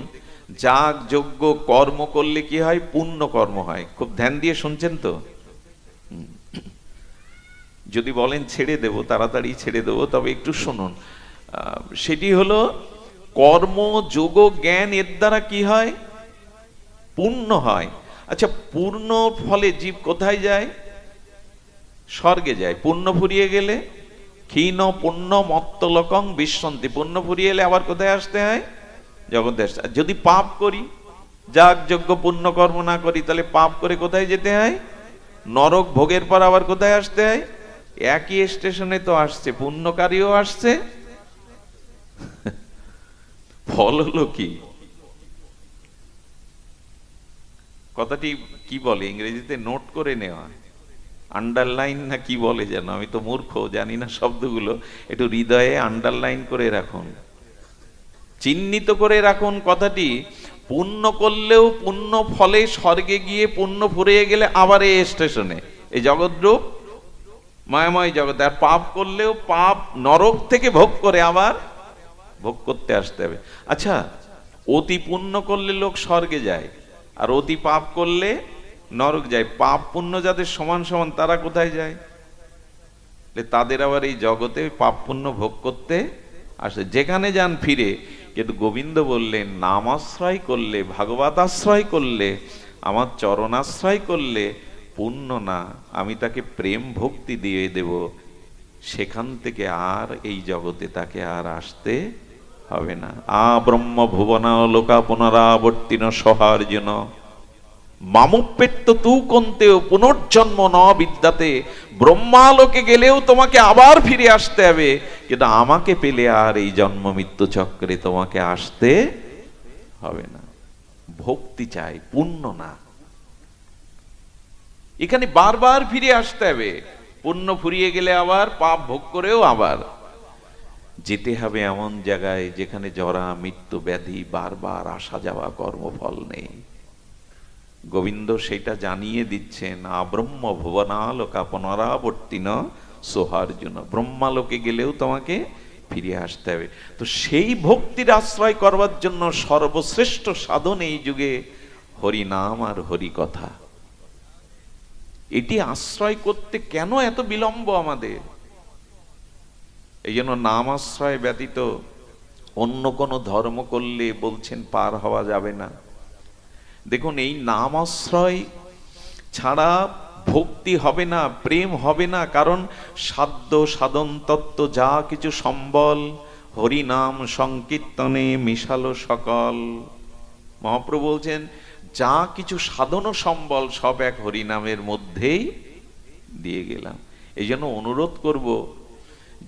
যাগ যজ্ঞ কর্ম করলে কি হয়? পুণ্য কর্ম হয়। খুব ধ্যান দিয়ে শুনছেন তো? যদি বলেন ছেড়ে দেব, তাড়াতাড়ি ছেড়ে দেব, তবে একটু শুনুন। সেটি হলো কর্ম, যোগ, জ্ঞান, এর দ্বারা কি হয়? পুণ্য হয়। আচ্ছা, পূর্ণ ফলে জীব কোথায় যায়? স্বর্গে যায়। পুণ্য ফুরিয়ে গেলে ক্ষীণ পুণ্য মত্তলোকং বিশ্বন্তি। পুণ্য ফুরিয়ে এলে আবার কোথায় আসতে হয়? জগতে আসতে। যদি পাপ করি, যাগ যজ্ঞ পুণ্য কর্ম না করি, তাহলে পাপ করে কোথায় যেতে হয়? নরক। ভোগের পর আবার কোথায় আসতে হয়? একই স্টেশনে তো আসছে, পুণ্যকারীও আসছে। ফল হলো কি? কথাটি কি বলে ইংরেজিতে? নোট করে নেওয়া, আন্ডারলাইন না কি বলে যেন, আমি তো মূর্খ, জানি না শব্দগুলো। একটু হৃদয়ে আন্ডারলাইন করে রাখুন, চিহ্নিত করে রাখুন কথাটি। পুণ্য করলেও পুণ্য ফলে স্বর্গে গিয়ে, পুণ্য ফুরিয়ে গেলে আবার এই স্টেশনে, এই জগৎরূপ মায়াময় জগতে। আর পাপ করলেও পাপ নরক থেকে ভোগ করে আবার ভোগ করতে আসতে হবে। আচ্ছা, অতি পুণ্য করলে লোক স্বর্গে যায়, আর অতি পাপ করলে নরক যায়। পাপ পুণ্য যাদের সমান সমান, তারা কোথায় যায়? তাদের আবার এই জগতে পাপ পুণ্য ভোগ করতে আসে, যেখানে যান ফিরে। কিন্তু গোবিন্দ বললেন, নাম আশ্রয় করলে, ভাগবত আশ্রয় করলে, আমার চরণ আশ্রয় করলে পুণ্য না, আমি তাকে প্রেম ভক্তি দিয়ে দেব। সেখান থেকে আর এই জগতে তাকে আর আসতে হবে না। ব্রহ্ম ভুবনা লোকা পুনরাবর্তিন সহার্জুন মামুপেট্ট তু কন্তেও পুনর্জন্ম ন বিদ্যাতে। ব্রহ্মালোকে গেলেও তোমাকে আবার ফিরে আসতে হবে, কিন্তু আমাকে পেলে আর এই জন্ম মৃত্যু চক্রে তোমাকে আসতে হবে না। ভক্তি চাই, পুণ্য না। এখানে বারবার ফিরে আসতে হবে। পুণ্য ফুরিয়ে গেলে আবার পাপ ভোগ করেও আবার যেতে হবে এমন জায়গায় যেখানে জরা মৃত্যু ব্যাধি বারবার আসা যাওয়া, কর্মফল নেই। গোবিন্দ সেটা জানিয়ে দিচ্ছেন। ব্রহ্ম ভুবনালোকা পুনরাবর্তিন সোহার্জুন। ব্রহ্মালোকে গেলেও তোমাকে ফিরে আসতে হবে। তো সেই ভক্তির আশ্রয় করবার জন্য সর্বশ্রেষ্ঠ সাধন এই যুগে হরি নাম আর হরি কথা। এটি আশ্রয় করতে কেন এত বিলম্ব আমাদের? এই জন্য নাম আশ্রয় ব্যতীত অন্য কোনো ধর্ম করলে বলছেন পার হওয়া যাবে না। দেখুন, এই নাম আশ্রয় ছাড়া ভক্তি হবে না, প্রেম হবে না। কারণ সাধ্য সাধন তত্ত্ব যা কিছু সম্বল, হরিনাম সংকীর্তনে মিশালো সকল। মহাপ্রভু বলছেন যা কিছু সাধন সম্বল সব এক হরিনামের মধ্যেই দিয়ে গেলাম। এই জন্য অনুরোধ করব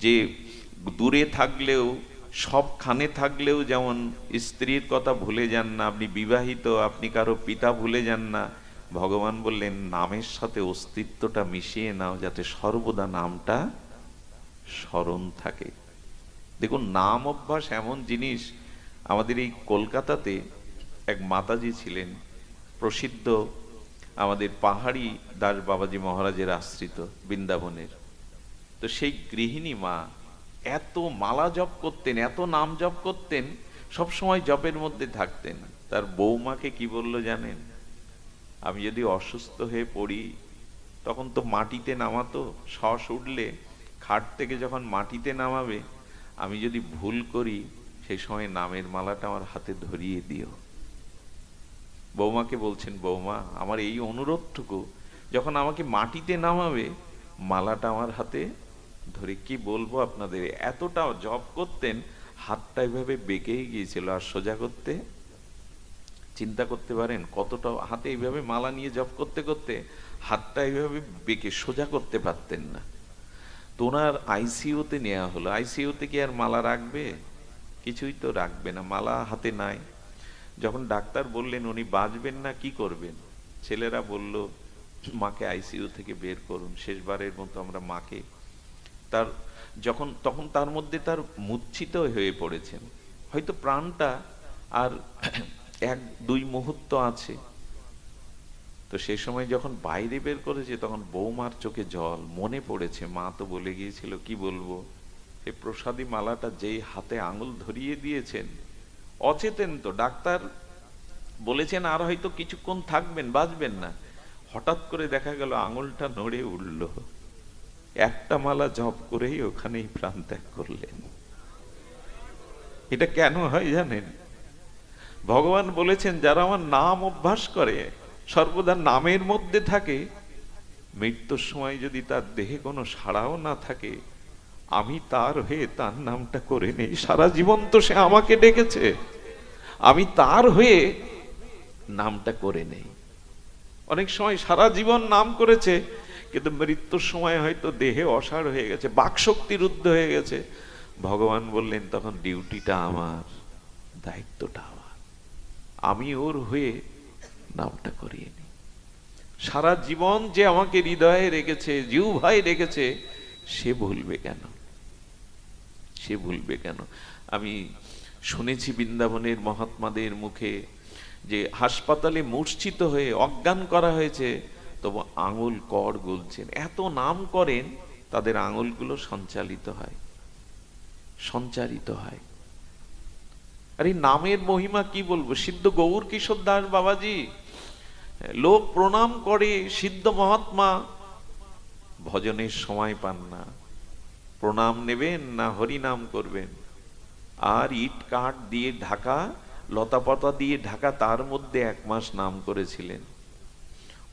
যে দূরে থাকলেও, সবখানে থাকলেও যেমন স্ত্রীর কথা ভুলে যান না, আপনি বিবাহিত, আপনি কারো পিতা ভুলে যান না। ভগবান বললেন নামের সাথে অস্তিত্বটা মিশিয়ে নাও, যাতে সর্বদা নামটা স্মরণ থাকে। দেখুন, নাম অভ্যাস এমন জিনিস। আমাদের এই কলকাতাতে এক মাতাজি ছিলেন, প্রসিদ্ধ আমাদের পাহাড়ি দাস বাবাজি মহারাজের আশ্রিত, বৃন্দাবনের। তো সেই গৃহিণী মা এত মালা জপ করতেন, এত নাম জপ করতেন, সব সময় জপের মধ্যে থাকতেন। তার বৌমাকে কি বলল জানেন? আমি যদি অসুস্থ হয়ে পড়ি, তখন তো মাটিতে নামাতো, শ্বাস উঠলে খাট থেকে যখন মাটিতে নামাবে, আমি যদি ভুল করি সেই সময় নামের মালাটা আমার হাতে ধরিয়ে দিও। বৌমাকে বলছেন, বৌমা আমার এই অনুরোধটুকু, যখন আমাকে মাটিতে নামাবে মালাটা আমার হাতে ধরে। কি বলবো আপনাদের, এতটা জপ করতেন, হাতটা এভাবে বেঁকেই গিয়েছিল, আর সোজা করতে, চিন্তা করতে পারেন কতটা, হাতে এইভাবে মালা নিয়ে জপ করতে করতে হাতটা এইভাবে বেঁকে সোজা করতে পারতেন না। তো ওনার আইসিইউতে নেওয়া হলো। আইসিইউতে কি আর মালা রাখবে? কিছুই তো রাখবে না, মালা হাতে নাই। যখন ডাক্তার বললেন উনি বাঁচবেন না, কি করবেন? ছেলেরা বলল মাকে আইসিইউ থেকে বের করুন, শেষবারের মতো আমরা মাকে। তার তখন তার মধ্যে তার মূর্ছিত হয়ে পড়েছেন, হয়তো প্রাণটা আর 1-2 মুহূর্ত আছে। তো সেই সময় যখন বাইরে বের করেছে, তখন বৌমার চোখে জল, মনে পড়েছে মা তো বলে গিয়েছিল, কি বলবো, এই প্রসাদী মালাটা যেই হাতে আঙুল ধরিয়ে দিয়েছেন, অচেতন তো, ডাক্তার বলেছেন আর হয়তো কিছুক্ষণ থাকবেন, বাঁচবেন না। হঠাৎ করে দেখা গেল আঙুলটা নড়ে উঠল, একটা মালা জপ করেই ওখানেই প্রাণ ত্যাগ করলেন। এটা কেন হয় জানেন? ভগবান বলেছেন যারা আমার নাম অভ্যাস করে, সর্বদা নামের মধ্যে থাকে, মৃত্যুর সময় যদি তার দেহে কোনো সাড়াও না থাকে, আমি তার হয়ে তার নামটা করে নেই। সারা জীবন তো সে আমাকে ডেকেছে, আমি তার হয়ে নামটা করে নেই। অনেক সময় সারা জীবন নাম করেছে, কিন্তু মৃত্যুর সময় হয়তো দেহে অসাড় হয়ে গেছে, বাকশক্তি রুদ্ধ হয়ে গেছে। ভগবান বললেন তখন ডিউটিটা আমার, দায়িত্বটা আমার, আমি ওর হয়ে নামটা করিয়ে নি। সারা জীবন যে আমাকে হৃদয়ে রেখেছে, জিহ্বায় রেখেছে, সে ভুলবে কেন? সে ভুলবে কেন? আমি শুনেছি বৃন্দাবনের মহাত্মাদের মুখে যে হাসপাতালে মূর্ছিত হয়ে অজ্ঞান করা হয়েছে, তবু আঙুল কর গুলছেন, এত নাম করেন, তাদের আঙুলগুলো সঞ্চালিত হয়, সঞ্চারিত হয়। আর এই নামের মহিমা কি বলবো। সিদ্ধ গৌর কিশোর দাস বাবাজি, লোক প্রণাম করে, সিদ্ধ মহাত্মা, ভজনের সময় পান না। প্রণাম নেবেন না হরিনাম করবেন? আর ইট কাঠ দিয়ে ঢাকা, লতাপাতা দিয়ে ঢাকা, তার মধ্যে 1 মাস নাম করেছিলেন।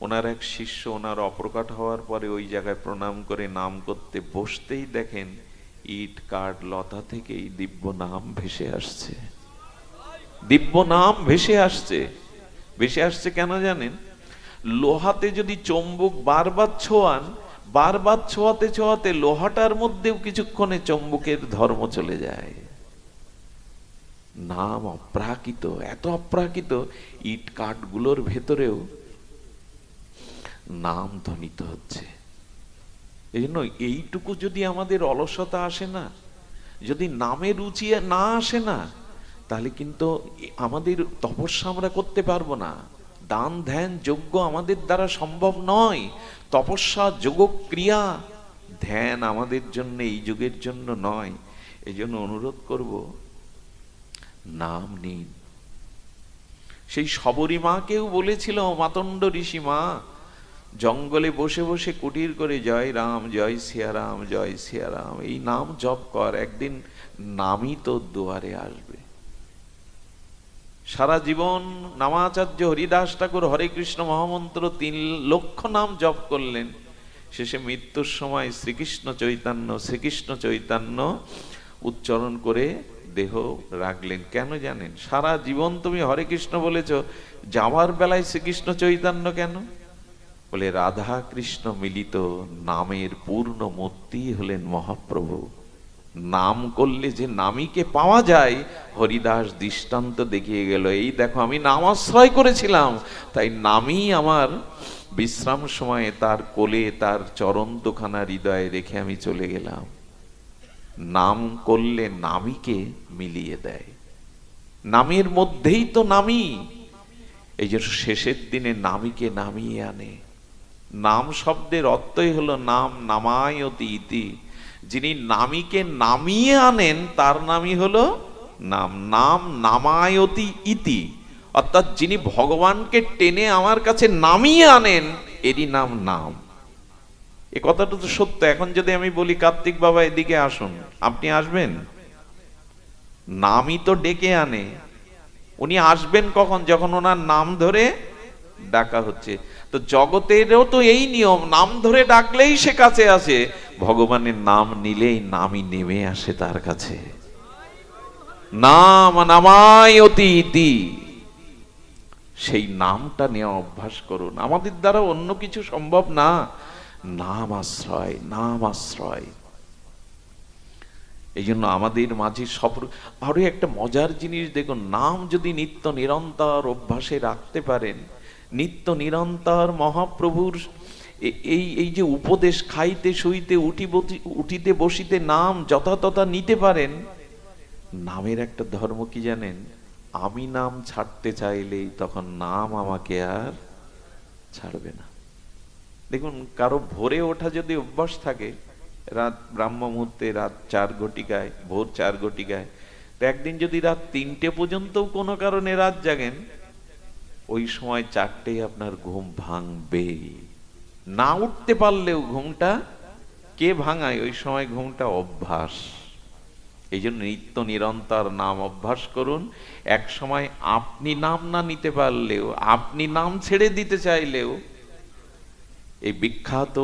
ওনার এক শিষ্য ওনার অপ্রকট হওয়ার পরে ওই জায়গায় প্রণাম করে নাম করতে বসতেই দেখেন ইট কাঠ লতা থেকেই দিব্য নাম ভেসে আসছে। দিব্য নাম ভেসে আসছে। ভেসে আসছে কেন জানেন? লোহাতে যদি চুম্বক বারবার ছোঁয়ান, বারবার ছোঁয়াতে ছোঁয়াতে লোহাটার মধ্যেও কিছুক্ষণে চুম্বকের ধর্ম চলে যায়। নাম অপ্রাকৃত, এত অপ্রাকৃত, ইট কাঠগুলোর ভেতরেও নাম ধ্বনিত হচ্ছে। এই জন্য এইটুকু যদি আমাদের অলসতা আসে না, যদি নামের রুচি না আসে না, তাহলে কিন্তু আমাদের তপস্যা আমরা করতে পারবো না। দান ধ্যান যজ্ঞ আমাদের দ্বারা সম্ভব নয়। তপস্যা যোগ ক্রিয়া ধ্যান আমাদের জন্য, এই যুগের জন্য নয়। এই জন্য অনুরোধ করব, নাম নিন। সেই শবরী মাকেও বলেছিল মাতণ্ড ঋষি মা, জঙ্গলে বসে বসে কুটির করে জয় রাম জয় সিয়ারাম জয় সিয়ারাম এই নাম জপ কর, একদিন নামই তোর দুয়ারে আসবে। সারা জীবন নামাচার্য হরিদাস ঠাকুর হরে কৃষ্ণ মহামন্ত্র 3 লক্ষ নাম জপ করলেন, শেষে মৃত্যুর সময় শ্রীকৃষ্ণ চৈতন্য উচ্চারণ করে দেহ রাখলেন। কেন জানেন? সারা জীবন তুমি হরে কৃষ্ণ বলেছ, যাওয়ার বেলায় শ্রীকৃষ্ণ চৈতন্য কেন? বলে রাধা কৃষ্ণ মিলিত নামের পূর্ণ মূর্তি হলেন মহাপ্রভু। নাম করলে যে নামীকে পাওয়া যায়, হরিদাস দৃষ্টান্ত দেখিয়ে গেল। এই দেখো, আমি নাম আশ্রয় করেছিলাম, তাই নামই আমার বিশ্রাম সময়ে তার কোলে তার চরণ দুখানা হৃদয়ে রেখে আমি চলে গেলাম। নাম করলে নামীকে মিলিয়ে দেয়, নামের মধ্যেই তো নামী। এই জন্য শেষের দিনে নামীকে নামিয়ে আনে। নাম শব্দের অর্থই হলো নাম নামায়তি ইতি। যিনি নামীকে নামিয়ে আনেন তার নামই হলো নাম। নাম নামায়তি ইতি, অর্থাৎ যিনি ভগবানকে টেনে আমার কাছে নামিয়ে আনেন, এরই নাম নাম। এ কথাটা তো সত্য। এখন যদি আমি বলি কার্তিক বাবা এদিকে আসুন, আপনি আসবেন? নামই তো ডেকে আনে। উনি আসবেন কখন? যখন ওনার নাম ধরে ডাকা হচ্ছে। তো জগতেরও তো এই নিয়ম, নাম ধরে ডাকলেই সে কাছে আসে, ভগবানের নাম নিলেই নামই নেমে আসে তার কাছে। নাম নামায়তি ইতি, সেই নামটা নেওয়া অভ্যাস করুন। আমাদের দ্বারা অন্য কিছু সম্ভব না, নাম আশ্রয়, নাম আশ্রয়। এই জন্য আমাদের মাঝে আরো একটা মজার জিনিস দেখুন, নাম যদি নিত্য নিরন্তর অভ্যাসে রাখতে পারেন, নিত্য নিরন্তর মহাপ্রভুর এই যে উপদেশ খাইতে শুইতে উঠিতে বসিতে নাম যথাতথা নিতে পারেন। নামের একটা ধর্ম কি জানেন? আমি নাম ছাড়তে চাইলেই তখন নাম আমাকে আর ছাড়বে না। দেখুন, কারো ভোরে ওঠা যদি অভ্যাস থাকে, রাত ব্রাহ্ম মুহূর্তে, রাত 4 ঘটিকায়, ভোর 4 ঘটিকায়, তো একদিন যদি রাত 3টে পর্যন্ত কোনো কারণে রাত জাগেন, ওই সময় 4টেই আপনার ঘুম ভাঙবে। না উঠতে পারলেও ঘুমটা কে ভাঙায়? ওই সময় ঘুমটা অভ্যাস। এই জন্য নিত্য নিরন্তর নাম অভ্যাস করুন। এক সময় আপনি নাম না নিতে পারলেও, আপনি নাম ছেড়ে দিতে চাইলেও, এই বিখ্যাত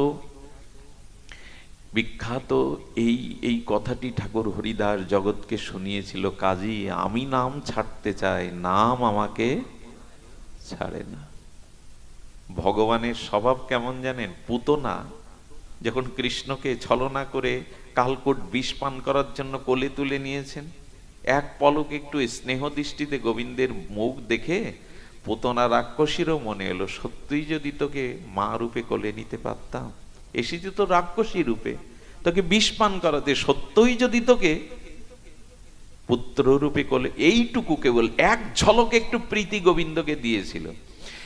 এই কথাটি ঠাকুর হরিদাস জগৎকে শুনিয়েছিল, কাজী আমি নাম ছাড়তে চাই, নাম আমাকে ছাড়ে না। ভগবানের স্বভাব কেমন জানেন? পুতনা যখন কৃষ্ণকে ছলনা করে কালকূট বিষ পান করার জন্য কোলে তুলে নিয়েছেন, এক পলক একটু স্নেহ দৃষ্টিতে গোবিন্দের মুখ দেখে পুতনা রাক্ষসীরও মনে এলো, সত্যিই যদি তোকে মা রূপে কোলে নিতে পারতাম, এসেছি তো রাক্ষসী রূপে, তোকে বিষ পান করাতে, সত্যই যদি তোকে পুত্র রূপে কোলে, এইটুকু কেবল এক ঝলক একটু প্রীতি গোবিন্দকে দিয়েছিল।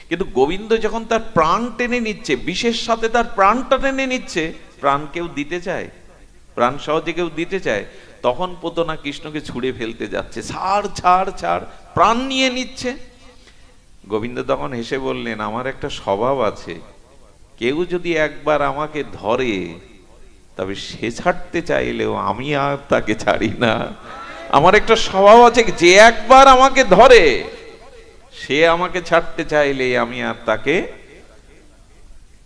কিন্তু গোবিন্দ যখন তার প্রাণ টেনে নিচ্ছে, বিশেষ সাথে তার প্রাণটা টেনে নিচ্ছে, প্রাণ কেউ দিতে চায়? প্রাণ সহজে কেউ দিতে চায়? তখন পুতনা কৃষ্ণকে ছুঁড়ে ফেলতে যাচ্ছে, ছাড় ছাড় ছাড়, প্রাণ নিয়ে নিচ্ছে। গোবিন্দ তখন হেসে বললেন, আমার একটা স্বভাব আছে, কেউ যদি একবার আমাকে ধরে, তবে সে ছাড়তে চাইলেও আমি আর তাকে ছাড়ি না। আমার একটা স্বভাব আছে, যে একবার আমাকে ধরে, সে আমাকে ছাড়তে চাইলে আমি আর তাকে।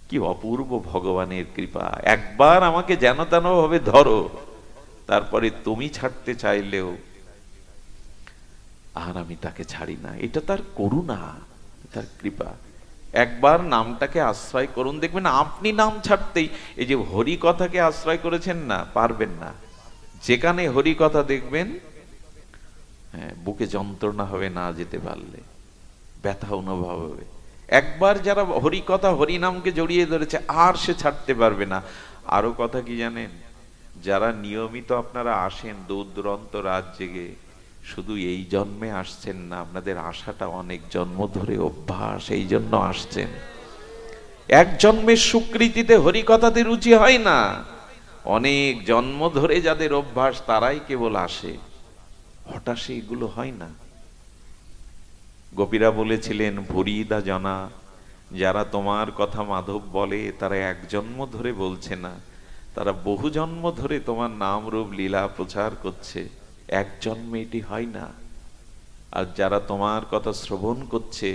কি অপূর্ব ভগবানের কৃপা! একবার আমাকে যেন তেন ভাবে ধরো, তারপরে তুমি ছাড়তে চাইলেও আর আমি তাকে ছাড়ি না। এটা তার করুণা, তার কৃপা। একবার নামটাকে আশ্রয় করুন, দেখবেন আপনি নাম ছাড়তেই, এই যে হরি কথাকে আশ্রয় করেছেন না, পারবেন না। যেখানে হরি কথা দেখবেন, হ্যাঁ, বুকে যন্ত্রণা হবে না যেতে পারলে, ব্যথা অনুভব হবে। একবার যারা হরি কথা হরি নামকে জড়িয়ে ধরেছে, আর সে ছাড়তে পারবে না। আরো কথা কি জানেন? যারা নিয়মিত আপনারা আসেন দূর দূরান্ত রাত জেগে, শুধু এই জন্মে আসছেন না, আপনাদের আশাটা অনেক জন্ম ধরে অভ্যাস, এই জন্য আসছেন। এক জন্মের স্বীকৃতিতে হরি কথাতে রুচি হয় না, অনেক জন্ম ধরে যাদের অভ্যাস, তারাই কেবল আসে, হঠাৎ এগুলো হয় না। গোপীরা বলেছিলেন, ভুরিদা জনা, যারা তোমার কথা মাধব বলে, তারা এক জন্ম ধরে বলছে না, তারা বহু জন্ম ধরে তোমার নাম রূপ লীলা প্রচার করছে। এক জন্মে এটি হয় না। আর যারা তোমার কথা শ্রবণ করছে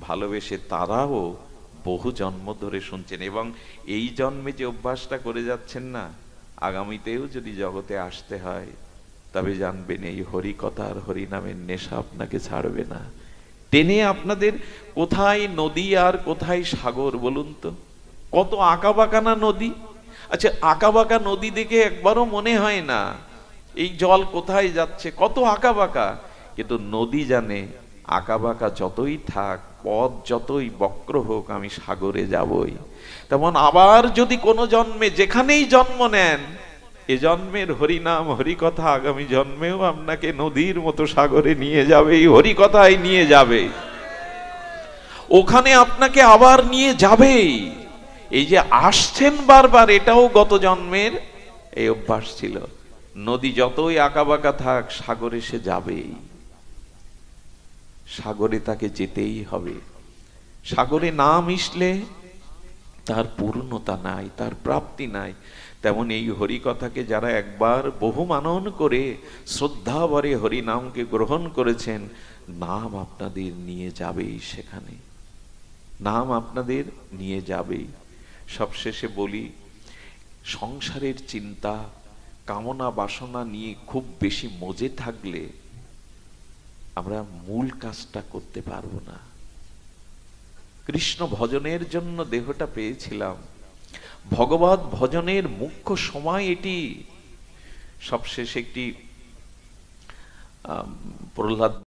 ভালোবেসে, তারাও বহু জন্ম ধরে শুনছেন, এবং এই জন্মে যে অভ্যাসটা করে যাচ্ছেন না, আগামীতেও যদি জগতে আসতে হয় তবে জানবেন এই হরি কথা আর হরি নামের নেশা আপনাকে ছাড়বে না। টেনে আপনাদের কোথায় নদী আর কোথায় সাগর বলুন তো? কত আঁকা বাঁকা না নদী। আচ্ছা, আঁকা বাঁকা নদী দেখে একবারও মনে হয় না এই জল কোথায় যাচ্ছে, কত আঁকা বাঁকা। কিন্তু নদী জানে আঁকা বাঁকা যতই থাক, পথ যতই বক্র হোক, আমি সাগরে যাবই। তেমন আবার যদি কোনো জন্মে যেখানেই জন্ম নেন, এ জন্মের হরিনাম হরিকথা আগামী জন্মেও আপনাকে নদীর মতো সাগরে নিয়ে যাবে, এই হরিকথায় নিয়ে যাবে, ওখানে আপনাকে আবার নিয়ে যাবেই। এই যে আসছেন বারবার, এটাও গত জন্মের এই অভ্যাস ছিল। নদী যতই আঁকা বাঁকা থাক, সাগরে সে যাবেই, সাগরে তাকে যেতেই হবে। সাগরে না মিশলে তার পূর্ণতা নাই, তার প্রাপ্তি নাই। তেমন এই হরি কথাকে যারা একবার বহু মানন করে শ্রদ্ধা ভরে হরি নামকে গ্রহণ করেছেন, নাম আপনাদের নিয়ে যাবেই সেখানে, নাম আপনাদের নিয়ে যাবেই। সবশেষে বলি, সংসারের চিন্তা কামনা বাসনা নিয়ে খুব বেশি মজে থাকলে আমরা মূল কাজটা করতে পারবো না। কৃষ্ণ ভজনের জন্য দেহটা পেয়েছিলাম, ভগবত ভজনের মুখ্য সময় এটি। সবশেষে একটি প্রহ্লাদ